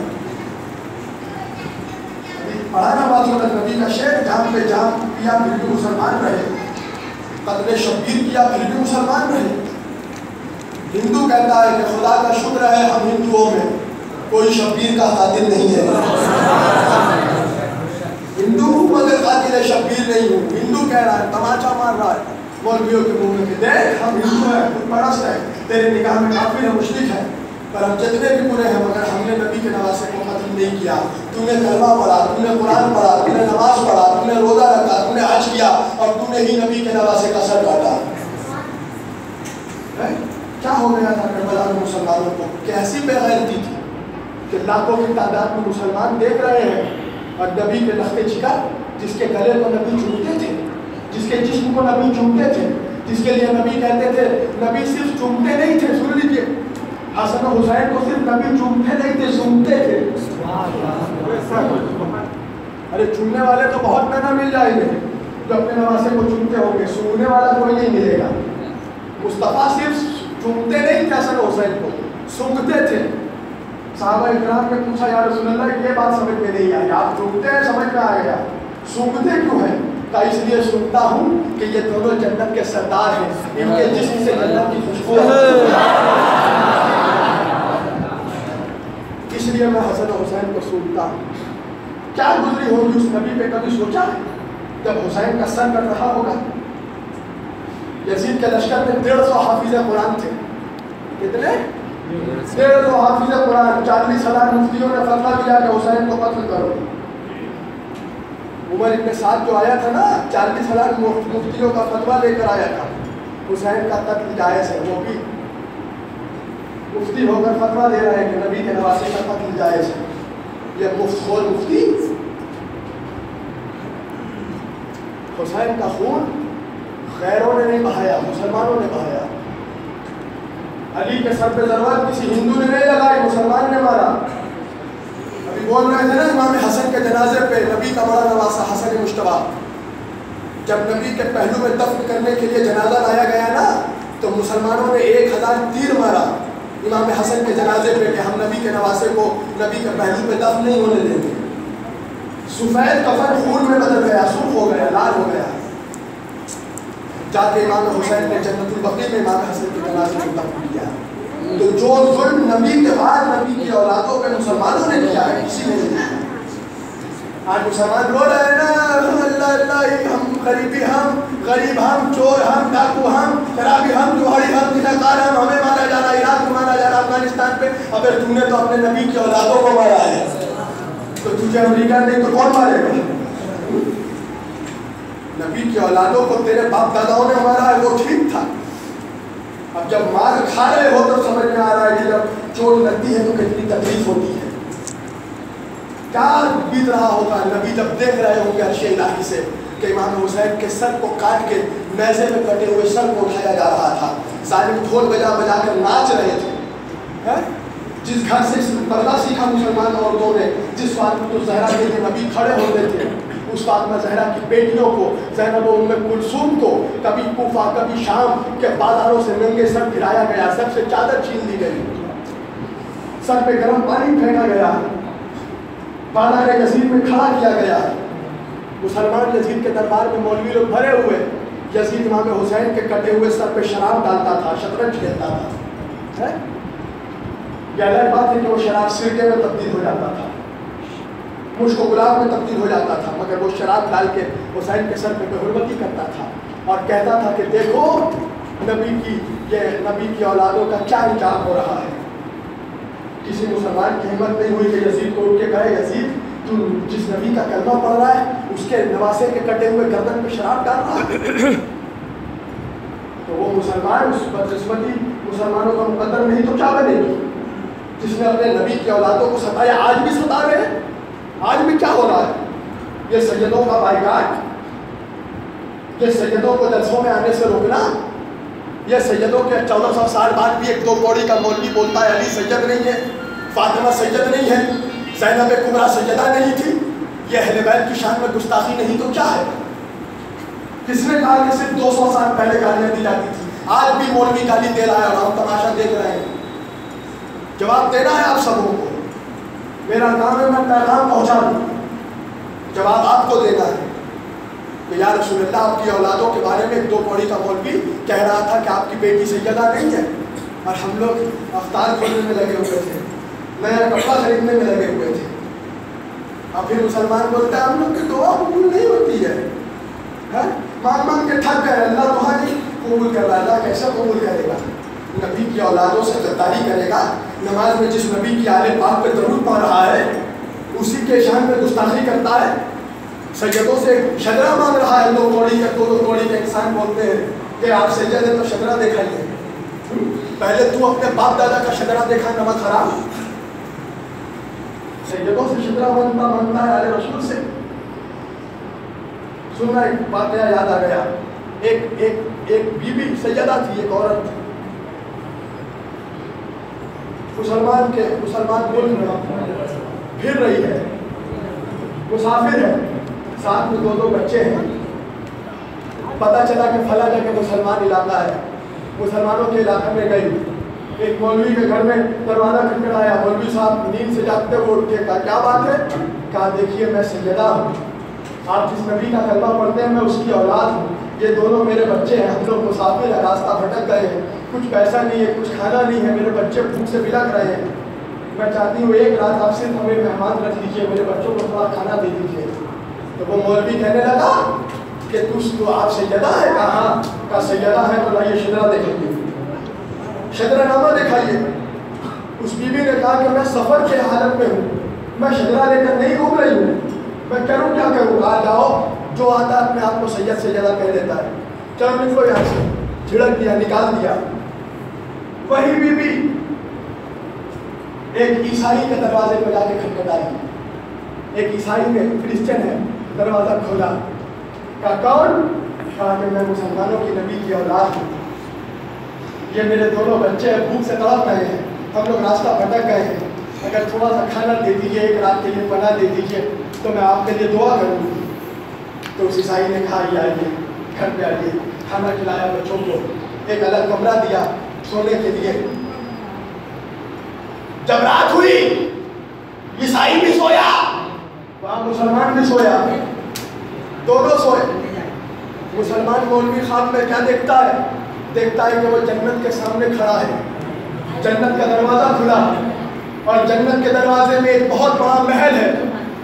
پڑھانا معذور نبی کا شعر، جام پہ جام کیا پھر بھی مسلمان رہے، قتل شبیر کیا پھر بھی مسلمان رہے۔ ہندو کہتا ہے کہ خدا کا شکر ہے ہم ہندوؤں میں کوئی شبیر کا قاتل نہیں ہے، ہندو مگر قاتل شبیر نہیں ہوں۔ ہندو کہہ رہا ہے، تماچا مار رہا ہے مولویوں کے منہ میں کہ دیکھ ہم ہندو ہیں، خود پرست ہے، تیرے نگاہ میں کافر ہے، مشرک ہے، پر ہم جتنے بھی برے ہیں مگر ہم نے نبی کے نواسے کو قتل نہیں کیا۔ تو نے کلمہ پڑھا، تو نے قرآن پڑھا، تو نے نماز پڑھا، تو نے روزہ رکھا، تو نے حج کیا، اور تو نے ہی نبی کے نواسے کا سر کاٹا۔ کیا ہو گیا تھا کربلا میں مسلمانوں کو؟ کیسی بے غیرتی تھی کہ لاکھوں کی تعداد میں مسلمان دیکھ رہے ہیں اور نبی کے لخت جگر، جس کے گلے کو نبی چومتے تھے، جس کے جسم کو نبی چومتے تھے، جس کے لیے نبی کہتے تھے، نبی صرف چومتے نہیں تھے، سن لیجیے، حسن و حسین کو صرف نبی چومتے نہیں تھے، سنتے تھے۔ ارے چومنے والے تو بہت مہنگا مل جائیں گے، جو اپنے نواسے کو چومتے ہوں گے، سونگنے والا کوئی نہیں ملے گا۔ مصطفیٰ صرف چومتے نہیں تھے حسن حسین کو، سونگتے تھے۔ صحابہ اکرام نے پوچھا یا رسول اللہ یہ بات سمجھ میں نہیں آئی، آپ چومتے ہیں سمجھ میں آ گیا، سونگتے کیوں ہیں؟ کہا اس لیے سنتا ہوں کہ یہ دونوں جنت کے سردار ہیں، ان کے جسم سے جنت کی خوشبو ہے، اس لیے میں حسن حسین کو سنتا ہوں۔ کیا گزری ہوگی اس نبی پہ کبھی سوچا ہے؟ جب حسین کا سر کٹ رہا ہوگا، یزید کے لشکر میں 150 حافظ قرآن تھے، کتنے؟ 150 حافظ قرآن، 40,000 مفتیوں نے فتویٰ دیا کہ حسین کو قتل کرو۔ عمر ابن سعد جو آیا تھا نا، 40,000 مفتیوں کا فتویٰ لے کر آیا تھا، حسین کا قتل جائز ہے، وہ بھی مفتی ہو کر فتویٰ دے رہا ہے کہ نبی کے نواسے کا قتل جائز ہے۔ یہ مفت خور مفتی حسین کا خون غیروں نے نہیں بہایا، مسلمانوں نے بہایا۔ علی کے سر پہ ضرورت کسی ہندو نے نہیں لگائی، مسلمان نے مارا۔ ابھی بول رہے تھے نا امام حسن کے جنازے پہ نبی کا بڑا نواسا حسن مشتبہ، جب نبی کے پہلو میں دفن کرنے کے لیے جنازہ لایا گیا نا تو مسلمانوں نے 1000 تیر مارا امام حسن کے جنازے پہ کہ ہم نبی کے نواسے کو نبی کے پہلو پہ دفن نہیں ہونے دیں گے۔ سفید کفن خون میں بدل گیا، سرخ ہو گیا، لال ہو گیا۔ جا کے امام حسین نے جنت البقیع میں امام حسن کے جنازے کو دفن کیا۔ تو جو ظلم نبی کے بعد نبی کی اولادوں پہ مسلمانوں نے کیا ہے کسی نے نہیں کیا۔ آج مسلمان رو رہے ہیں نا اللہ اللہ ہم غریبی، ہم غریب، ہم چور، ہم ڈاکو، ہم شرابی، ہم جوہری، ہم زناکار، ہمیں مارا جا رہا، عراق کو مارا جا رہا، افغانستان پہ۔ اگر تم نے تو اپنے نبی کی اولادوں کو مارا ہے تو تجھے امریکہ نہیں تو کون مارے گا؟ نبی کی اولادوں کو تیرے باپ داداؤں نے مارا ہے، وہ ٹھیک تھا۔ اب جب مار کھا رہے ہو تو سمجھ میں آ رہا ہے کہ جب چوٹ لگتی ہے تو کتنی تکلیف ہوتی ہے، کیا بیت رہا ہوگا۔ نبی جب دیکھ رہے ہوں گے عرش الہی سے کہ امام حسین کے سر کو کاٹ کے نیزے میں کٹے ہوئے سر کو اٹھایا جا رہا تھا، ظالم ڈھول بجا بجا کر ناچ رہے تھے۔ جس گھر سے پردہ سیکھا مسلمان عورتوں نے، جس فاطمہ زہرا کے لیے نبی کھڑے ہوتے تھے، اس فاطمہ زہرا کی بیٹیوں کو، زینب و ام کلثوم کو کبھی کوفہ کبھی شام کے بازاروں سے ننگے سر پھرایا گیا، سر سے چادر چھین لی گئی، سر پہ گرم پانی پھینکا گیا، بازار یزید میں کھڑا کیا گیا۔ مسلمان یزید کے دربار میں مولوی لوگ بھرے ہوئے، یزید امام حسین کے کٹے ہوئے سر پہ شراب ڈالتا تھا، شطرنج کھیلتا تھا۔ یہ الگ بات ہے کہ وہ شراب سرکے میں تبدیل ہو جاتا تھا، مشک و گلاب میں تبدیل ہو جاتا تھا، مگر وہ شراب ڈال کے حسین کے سر پہ حرمتی کرتا تھا اور کہتا تھا کہ دیکھو نبی کی اولادوں کا کیا انجام ہو رہا ہے۔ کسی مسلمان کی ہمت نہیں ہوئی کہ یزید کو اٹھ کے کہے یزید تو جس نبی کا کلمہ پڑھ رہا ہے اس کے نواسے کے کٹے ہوئے گردن پہ شراب ڈال رہا ہے۔ تو وہ مسلمان اس بدقسمتی مسلمانوں کا مقدر نہیں تو کیا بنے گی، جس نے اپنے نبی کی اولادوں کو ستایا، آج بھی ستا رہے ہیں۔ آج بھی کیا ہو رہا ہے؟ یہ سیدوں کا بائیکاٹ، یہ سیدوں کو جلسوں میں آنے سے روکنا، یہ سیدوں کے 1400 سال بعد بھی 1-2 پوڑی کا مولوی بولتا ہے علی سید نہیں ہے، فاطمہ سید نہیں ہے، زینب کبریٰ سیدہ نہیں تھی، یہ اہل بیت کی شان میں گستاخی نہیں تو کیا ہے؟ کس نے کہا کہ صرف 200 سال پہلے گالیاں دی جاتی تھی؟ آج بھی مولوی گالی دے رہا ہے اور ہم تماشا دیکھ رہے ہیں۔ جواب دینا ہے آپ سبوں کو، میرا کام ہے میں پیغام پہنچا دوں، جواب آپ کو دینا ہے کہ یا رسول اللہ آپ کی اولادوں کے بارے میں 1-2 پوڑی کا مولوی کہہ رہا تھا کہ آپ کی بیٹی سیدہ نہیں ہے، اور ہم لوگ افطار کھولنے میں لگے ہوئے تھے، نیا کپڑا خریدنے میں لگے ہوئے تھے۔ اب پھر مسلمان بولتا ہے ہم لوگ کی دعا قبول نہیں ہوتی ہے، مانگ مانگ کے تھک گئے، اللہ دعا نہیں قبول کر رہا، اللہ کیسے قبول کرے گا؟ نبی کی اولادوں سے غداری کرے گا؟ نماز میں جس نبی کی آل پاک پہ درود پڑھ رہا ہے اسی کے شان میں گستاخی کرتا ہے، سیدوں سے شجرہ مانگ رہا ہے، 2 کوڑی کا 2 کوڑی کے انسان بولتے ہیں کہ آپ سید ہیں تو شجرہ دکھائیے، پہلے تو اپنے باپ دادا کا شجرہ دیکھا، نمک حرام، سیدوں سے شجرہ مانگتا ہے آل رسول سے۔ سننا ایک واقعہ یاد آ گیا، ایک بیوی سیدہ تھی، ایک عورت تھی، مسلمان ملک میں پھر رہی ہے، مسافر ہے، ساتھ میں 2 بچے ہیں، پتہ چلا کہ فلاں جگہ مسلمان علاقہ ہے. مسلمانوں کے علاقے میں گئی, ایک مولوی کے گھر میں دروازہ کھٹکھٹایا. مولوی صاحب نیند سے جاگتے ہوئے اٹھ کے کہا کیا بات ہے؟ کہا دیکھیے میں سیدہ ہوں, آپ جس نبی کا کلمہ پڑھتے ہیں میں اس کی اولاد ہوں, یہ دونوں میرے بچے ہیں, ہم لوگ مسافر ہیں, راستہ بھٹک گئے ہیں, کچھ پیسہ نہیں ہے, کچھ کھانا نہیں ہے, میرے بچے بھوک سے بلک رہے ہیں, میں چاہتی ہوں ایک رات آپ صرف ہمیں مہمان رکھ لیجیے, میرے بچوں کو تھوڑا کھانا دے دیجیے. تو وہ مولوی کہنے لگا کہ تو آپ سیدہ ہے؟ کہا ہاں. کہا سیدہ ہے تو لائیے شجرہ دکھائیے, شجرہ نامہ دکھائیے. اس بیوی نے کہا کہ میں سفر کے حالت میں ہوں, میں شجرہ لے کر نہیں گھوم رہی ہوں, میں کروں کیا کروں؟ کہا جاؤ جو آتا ہے اپنے آپ کو سید سیدہ کہہ دیتا ہے, چلو ان کو یہاں سے جھڑک دیا, نکال دیا. وہی بیوی ایک عیسائی کے دروازے پہ جا کے کھٹکھٹائی. ایک عیسائی نے, کرسچن ہے, دروازہ کھولا. کہا کون؟ کہا کہ میں مسلمانوں کی نبی کی اولاد ہوں, یہ میرے دونوں بچے بھوک سے تڑپ رہے ہیں, ہم لوگ راستہ بھٹک گئے ہیں, اگر تھوڑا سا کھانا دے دیجیے, ایک رات کے لیے پناہ دے دیجیے تو میں آپ کے لیے دعا کروں گی. تو اس عیسائی نے کہا یہ آئیے, گھر پہ آئیے, کھانا کھلایا بچوں کو, ایک الگ کمرہ دیا سونے کے لیے. جب رات ہوئی عیسائی بھی سویا, وہاں مسلمان بھی سویا, دونوں سوئے. مسلمان مولوی خواب میں کیا دیکھتا ہے؟ دیکھتا ہے کہ وہ جنت کے سامنے کھڑا ہے, جنت کا دروازہ کھلا, اور جنت کے دروازے میں ایک بہت بڑا محل ہے,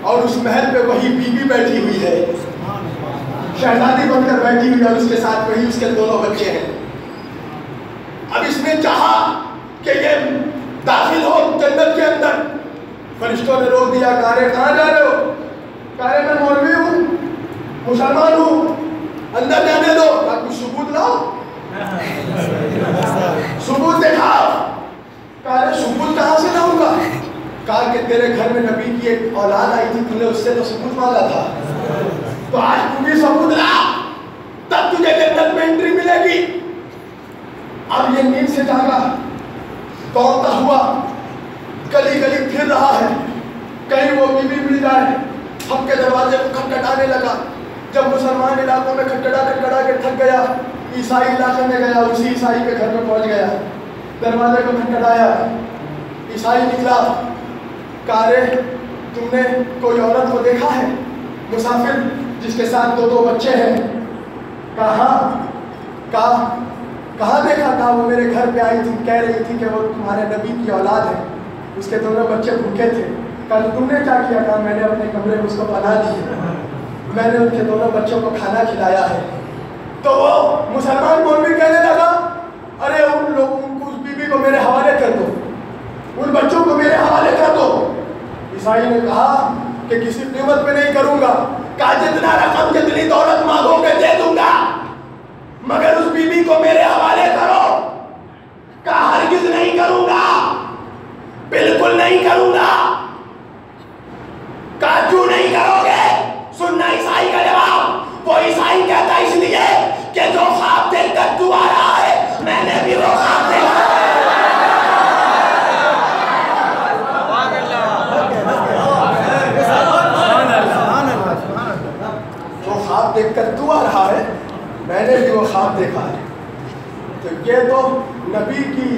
اور اس محل پہ وہی بیوی بیٹھی ہوئی ہے, شہزادی بن کر بیٹھی ہوئی ہے, اور اس کے ساتھ وہی اس کے دونوں بچے ہیں. اب اس نے چاہا کہ یہ داخل ہو جنت کے اندر. فرشتوں نے روک دیا. کہا رے کہاں جا رہے ہو؟ کہا رے میں مولوی ہوں, مسلمان ہوں, اندر جانے دو. کہا کچھ ثبوت لاؤ, ثبوت دکھاؤ. کہا رے ثبوت کہاں سے لاؤں گا؟ کہا کہ تیرے گھر میں نبی کی ایک اولاد آئی تھی, تم نے اس سے تو ثبوت مانگا تھا, تو آج تم بھی ثبوت لا, تب تجھے جنت میں انٹری ملے گی. اب یہ نیند سے جاگا, دوڑتا ہوا گلی گلی پھر رہا ہے, کہیں وہ بیوی مل جائے. حق کے دروازے کو کھٹکھٹانے لگا. جب مسلمان علاقوں میں کھٹکھٹا کے تھک گیا, عیسائی علاقے میں گیا, اسی عیسائی کے گھر میں پہنچ گیا. دروازے کو کھٹکھٹایا, عیسائی نکلا. کہا رے تم نے کوئی عورت کو دیکھا ہے مسافر جس کے ساتھ دو بچے ہیں؟ کہا ہاں. کہاں دیکھا؟ کہا وہ میرے گھر پہ آئی تھی, کہہ رہی تھی کہ وہ تمہارے نبی کی اولاد ہے, اس کے دونوں بچے بھوکے تھے. کہا تم نے کیا کیا؟ کہا میں نے اپنے کمرے میں اس کو پناہ دی ہے, میں نے ان کے دونوں بچوں کو کھانا کھلایا ہے. تو وہ مسلمان مولوی کہنے لگا ارے ان لوگوں کو, اس بیوی کو میرے حوالے کر دو, ان بچوں کو میرے حوالے کر دو. عیسائی نے کہا کہ کسی قیمت پہ نہیں کروں گا. کہا جتنا رقم جتنی دولت مانگو گے دے دوں گا, مگر اس بیوی کو میرے حوالے کرو. کہا ہرگز نہیں کروں گا, بالکل نہیں کروں گا. کہا کیوں نہیں کرو گے؟ سننا عیسائی کا جواب. وہ عیسائی کہتا اس لیے کہ جو خواب دیکھ کر تو آ رہا ہے, میں نے بھی وہ خواب دیکھا. جو خواب دیکھ کر تو آ رہا ہے, میں نے بھی وہ خواب دیکھا ہے. تو یہ تو نبی کی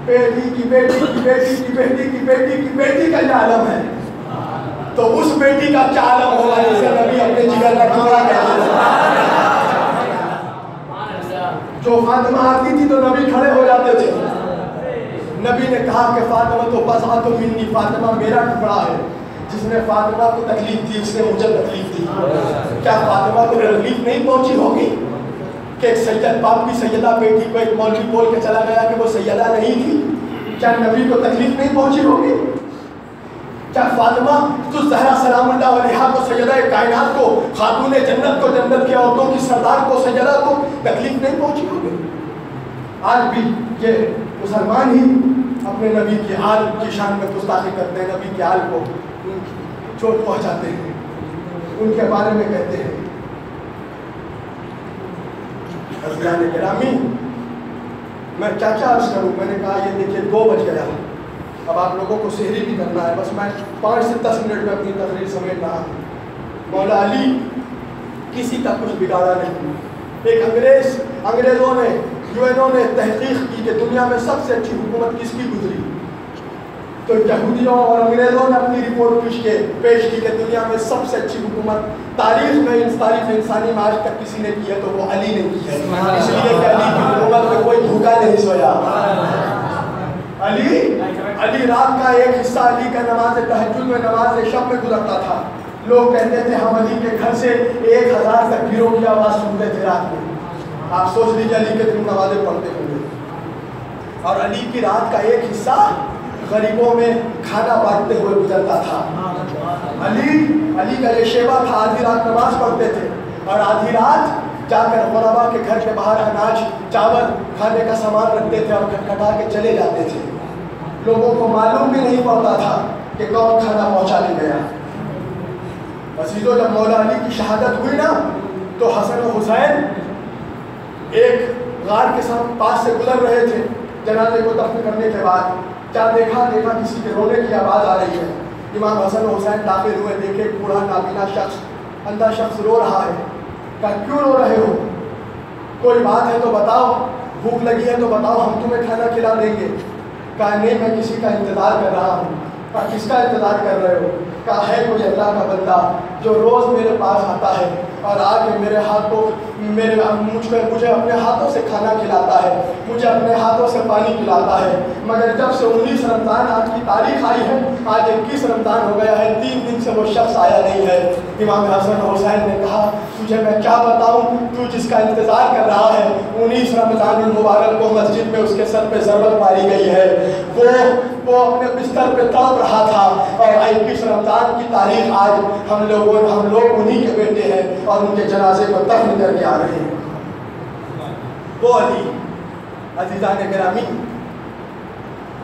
بیٹی کی بیٹی کی بیٹی کی بیٹی کی بیٹی کی بیٹی کا یہ عالم ہے. تو اس بیٹی کا کیا عالم ہوگا جسے نبی اپنے جگر کا ٹکڑا کہتے ہیں. جو فاطمہ آتی تھی تو نبی کھڑے ہو جاتے تھے. نبی نے کہا کہ فاطمہ تو بس تو منی, فاطمہ میرا ٹکڑا ہے. جس نے فاطمہ کو تکلیف دی اس نے مجھے تکلیف دی. کیا فاطمہ کو تکلیف نہیں پہنچی ہوگی کہ ایک سید باپ کی سیدہ بیٹی کو ایک مولوی بول کے چلا گیا کہ وہ سیدہ نہیں تھی؟ کیا نبی کو تکلیف نہیں پہنچی ہوگی؟ کیا فاطمہ تو زہرا سلام اللہ علیہا کو, سیدہ کائنات کو, خاتون جنت کو, جنت کی عورتوں کی سردار کو, سیدہ کو تکلیف نہیں پہنچی ہوگی؟ آج بھی یہ مسلمان ہی اپنے نبی کی آل کی شان میں گستاخی کرتے ہیں, نبی کی آل کو چوٹ پہنچاتے ہیں, ان کے بارے میں کہتے ہیں. حضران گرامی, میں کیا عرض کروں. میں نے کہا یہ دیکھیے 2 بج گیا, اب آپ لوگوں کو سحری بھی کرنا ہے, بس میں 5 سے 10 منٹ میں اپنی تقریر سمیٹ رہا ہوں. مولا علی کسی کا کچھ بگاڑا نہیں, ایک انگریزوں نے UN نے تحقیق کی کہ دنیا میں سب سے اچھی حکومت کس کی گزری، تو یہودیوں اور انگریزوں نے اپنی رپورٹ پیش کی کہ دنیا میں سب سے اچھی حکومت تاریخ انسانی میں آج تک کسی نے کی ہے تو وہ علی نے کی ہے، اس لیے کہ علی کی حکومت میں کوئی دھوکہ نہیں سویا۔ علی رات کا ایک حصہ علی کا نماز تہجد میں نماز شب میں گزرتا تھا۔ لوگ کہتے تھے ہم علی کے گھر سے 1000 تکبیروں کی آواز سنتے تھے رات میں۔ آپ سوچ لیجیے علی کے دن نمازیں پڑھتے ہوں گے۔ اور علی کی رات کا ایک حصہ غریبوں میں کھانا بانٹتے ہوئے گزرتا تھا۔ علی کا یہ شیوا تھا، آدھی رات نماز پڑھتے تھے اور آدھی رات جا کر غربا کے گھر کے باہر اناج چاول کھانے کا سامان رکھتے تھے اور کھٹکھٹا کے چلے جاتے تھے۔ لوگوں کو معلوم بھی نہیں پڑتا تھا کہ کون کھانا پہنچا کے گیا۔ عزیزو، جب مولا علی کی شہادت ہوئی نا تو حسن و حسین ایک غار کے پاس سے گزر رہے تھے جنازے کو دفن کرنے کے بعد۔ کیا دیکھا کسی کے رونے کی آواز آ رہی ہے۔ امام حسن و حسین داخل ہوئے، دیکھے بوڑھا نابینا شخص، اندھا شخص رو رہا ہے۔ کہا کیوں رو رہے ہو؟ کوئی بات ہے تو بتاؤ، بھوک لگی ہے تو بتاؤ، ہم تمہیں کھانا کھلا دیں گے۔ کہا نہیں، میں کسی کا انتظار کر رہا ہوں۔ کہا کس کا انتظار کر رہے ہو؟ کہا ہے کوئی اللہ کا بندہ جو روز میرے پاس آتا ہے اور آ کے مجھے اپنے ہاتھوں سے کھانا کھلاتا ہے، مجھے اپنے ہاتھوں سے پانی پلاتا ہے، مگر جب سے 19 رمضان آج کی تاریخ آئی ہے، آج 21 رمضان ہو گیا ہے، 3 دن سے وہ شخص آیا نہیں ہے۔ امام حسن حسین نے کہا تجھے میں کیا بتاؤں، تو جس کا انتظار کر رہا ہے 19 رمضان المبارک کو مسجد میں اس کے سر پہ ضربت ماری گئی ہے، وہ اپنے بستر پہ تڑپ رہا تھا، اور 21 رمضان کی تاریخ آج ہم لوگ انہی کے بیٹے ہیں اور ان کے جنازے کو دفن کر کے آ رہے ہیں۔ وہ علی عزیزان گرامی،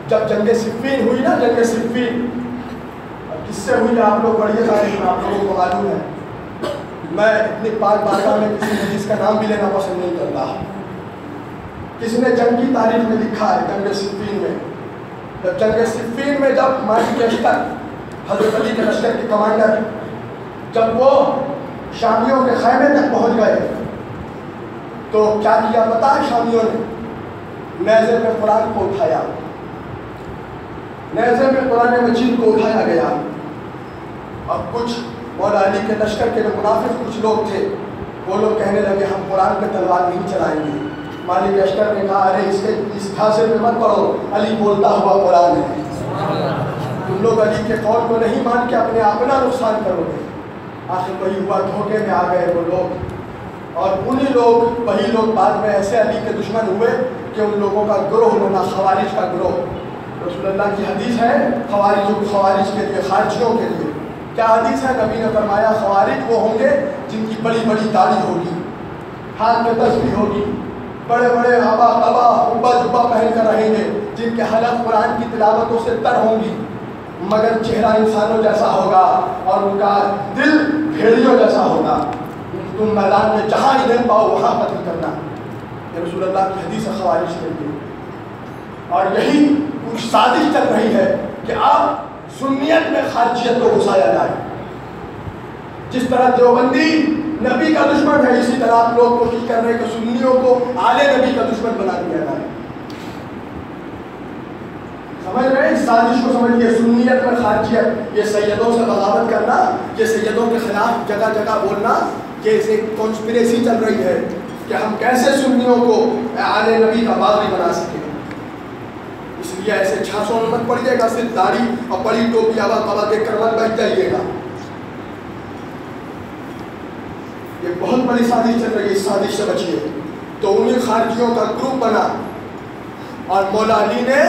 جب جنگ صفین ہوئی نا، جنگ صفین کس سے ہوئی آپ لوگ پڑھیے تاریخ میں، آپ لوگوں کو معلوم ہے۔ میں اتنی پاک بارگاہ میں کسی حدیث کا نام بھی لینا پسند نہیں کرتا۔ کسی نے جنگ کی تاریخ میں لکھا ہے جنگ صفین میں، جنگ صفین میں جب مالی کے لشکر، حضرت علی کے لشکر کے کمانڈر جب وہ شامیوں کے خیمے تک پہنچ گئے تو کیا کیا پتا ہے شامیوں نے؟ نیزے پہ قرآن کو اٹھایا، نیزے پہ قرآن مجید کو اٹھایا گیا۔ اب کچھ مولا علی کے لشکر کے جو منافق کچھ لوگ تھے وہ لوگ کہنے لگے ہم قرآن پہ تلوار نہیں چلائیں گے۔ مالک لشکر نے کہا ارے اس گھاسے پہ مت پڑھو، علی بولتا ہوا قرآن ہے، تم لوگ علی کے قول کو نہیں مان کے اپنا نقصان کرو گے۔ آخر وہی ہوا، دھوکے میں آ گئے وہ لوگ، اور وہی لوگ بعد میں ایسے علی کے دشمن ہوئے کہ ان لوگوں کا گروہ بنا خوارج کا گروہ۔ رسول اللہ کی حدیث ہے خوارج کے لیے، خارجیوں کے لیے کیا حدیث ہے؟ نبی نے فرمایا خوارج وہ ہوں گے جن کی بڑی بڑی داڑھی ہوگی، ہاتھ میں تسبیح ہوگی، بڑے بڑے عبا جبا پہن کر رہیں گے، جن کے حلق قرآن کی تلاوتوں سے تر ہوں گی، مگر چہرہ انسانوں جیسا ہوگا اور ان کا دل بھیڑیوں جیسا ہوگا۔ تم میدان میں جہاں ادھر پاؤ وہاں قتل کرنا۔ یہ رسول اللہ کی حدیث ہے خوارج کے لیے۔ اور یہی کچھ سازش چل رہی ہے کہ آپ سنیت میں خارجیت کو گھسایا جائے۔ جس طرح دیوبندی نبی کا دشمن ہے، اسی طرح آپ لوگ کوشش کر رہے ہیں کہ سنیوں کو آل نبی کا دشمن بنا دیا جائے۔ سمجھ رہے ہیں اس سازش کو؟ سمجھیے سنیت میں خارجیت، یہ سیدوں سے بغاوت کرنا، یہ سیدوں کے خلاف جگہ جگہ بولنا، یہ ایک کانسپریسی چل رہی ہے کہ ہم کیسے سنیوں کو آل نبی کا باغی بنا سکیں۔ اس لیے ایسے چھاسوں میں مت پڑیے گا، صرف داڑھی اور بڑی ٹوپی آوا دیکھ کر مت بیٹھ جائیے گا۔ یہ بہت بڑی سازش چل رہی ہے، اس سازش سے بچیے۔ تو انہیں خارجیوں کا گروپ بنا اور مولا علی نے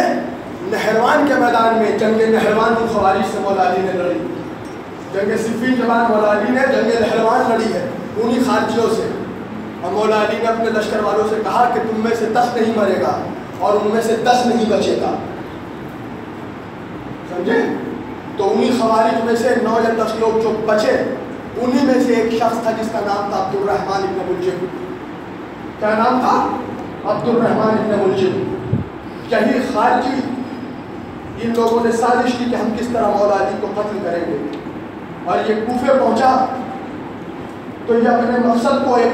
نہروان کے میدان میں جنگ نہروان الخوارج سے مولا علی نے لڑی۔ جنگ صفین کے بعد مولا علی نے جنگ نہروان لڑی ہے انہیں خارجیوں سے، اور مولا علی نے اپنے لشکر والوں سے کہا کہ تم میں سے 10 نہیں مرے گا اور ان میں سے 10 نہیں بچے گا، سمجھے؟ تو انہیں خوارج میں سے 9 یا 10 لوگ جو بچے، انہی میں سے ایک شخص تھا جس کا نام تھا عبد الرحمن ابن ملجم۔ کیا نام تھا؟ عبد الرحمن ابن ملجم۔ یہی خارجی ان لوگوں نے سازش کی کہ ہم کس طرح مولا علی کو قتل کریں گے، اور یہ کوفے پہنچا تو یہ اپنے مقصد کو ایک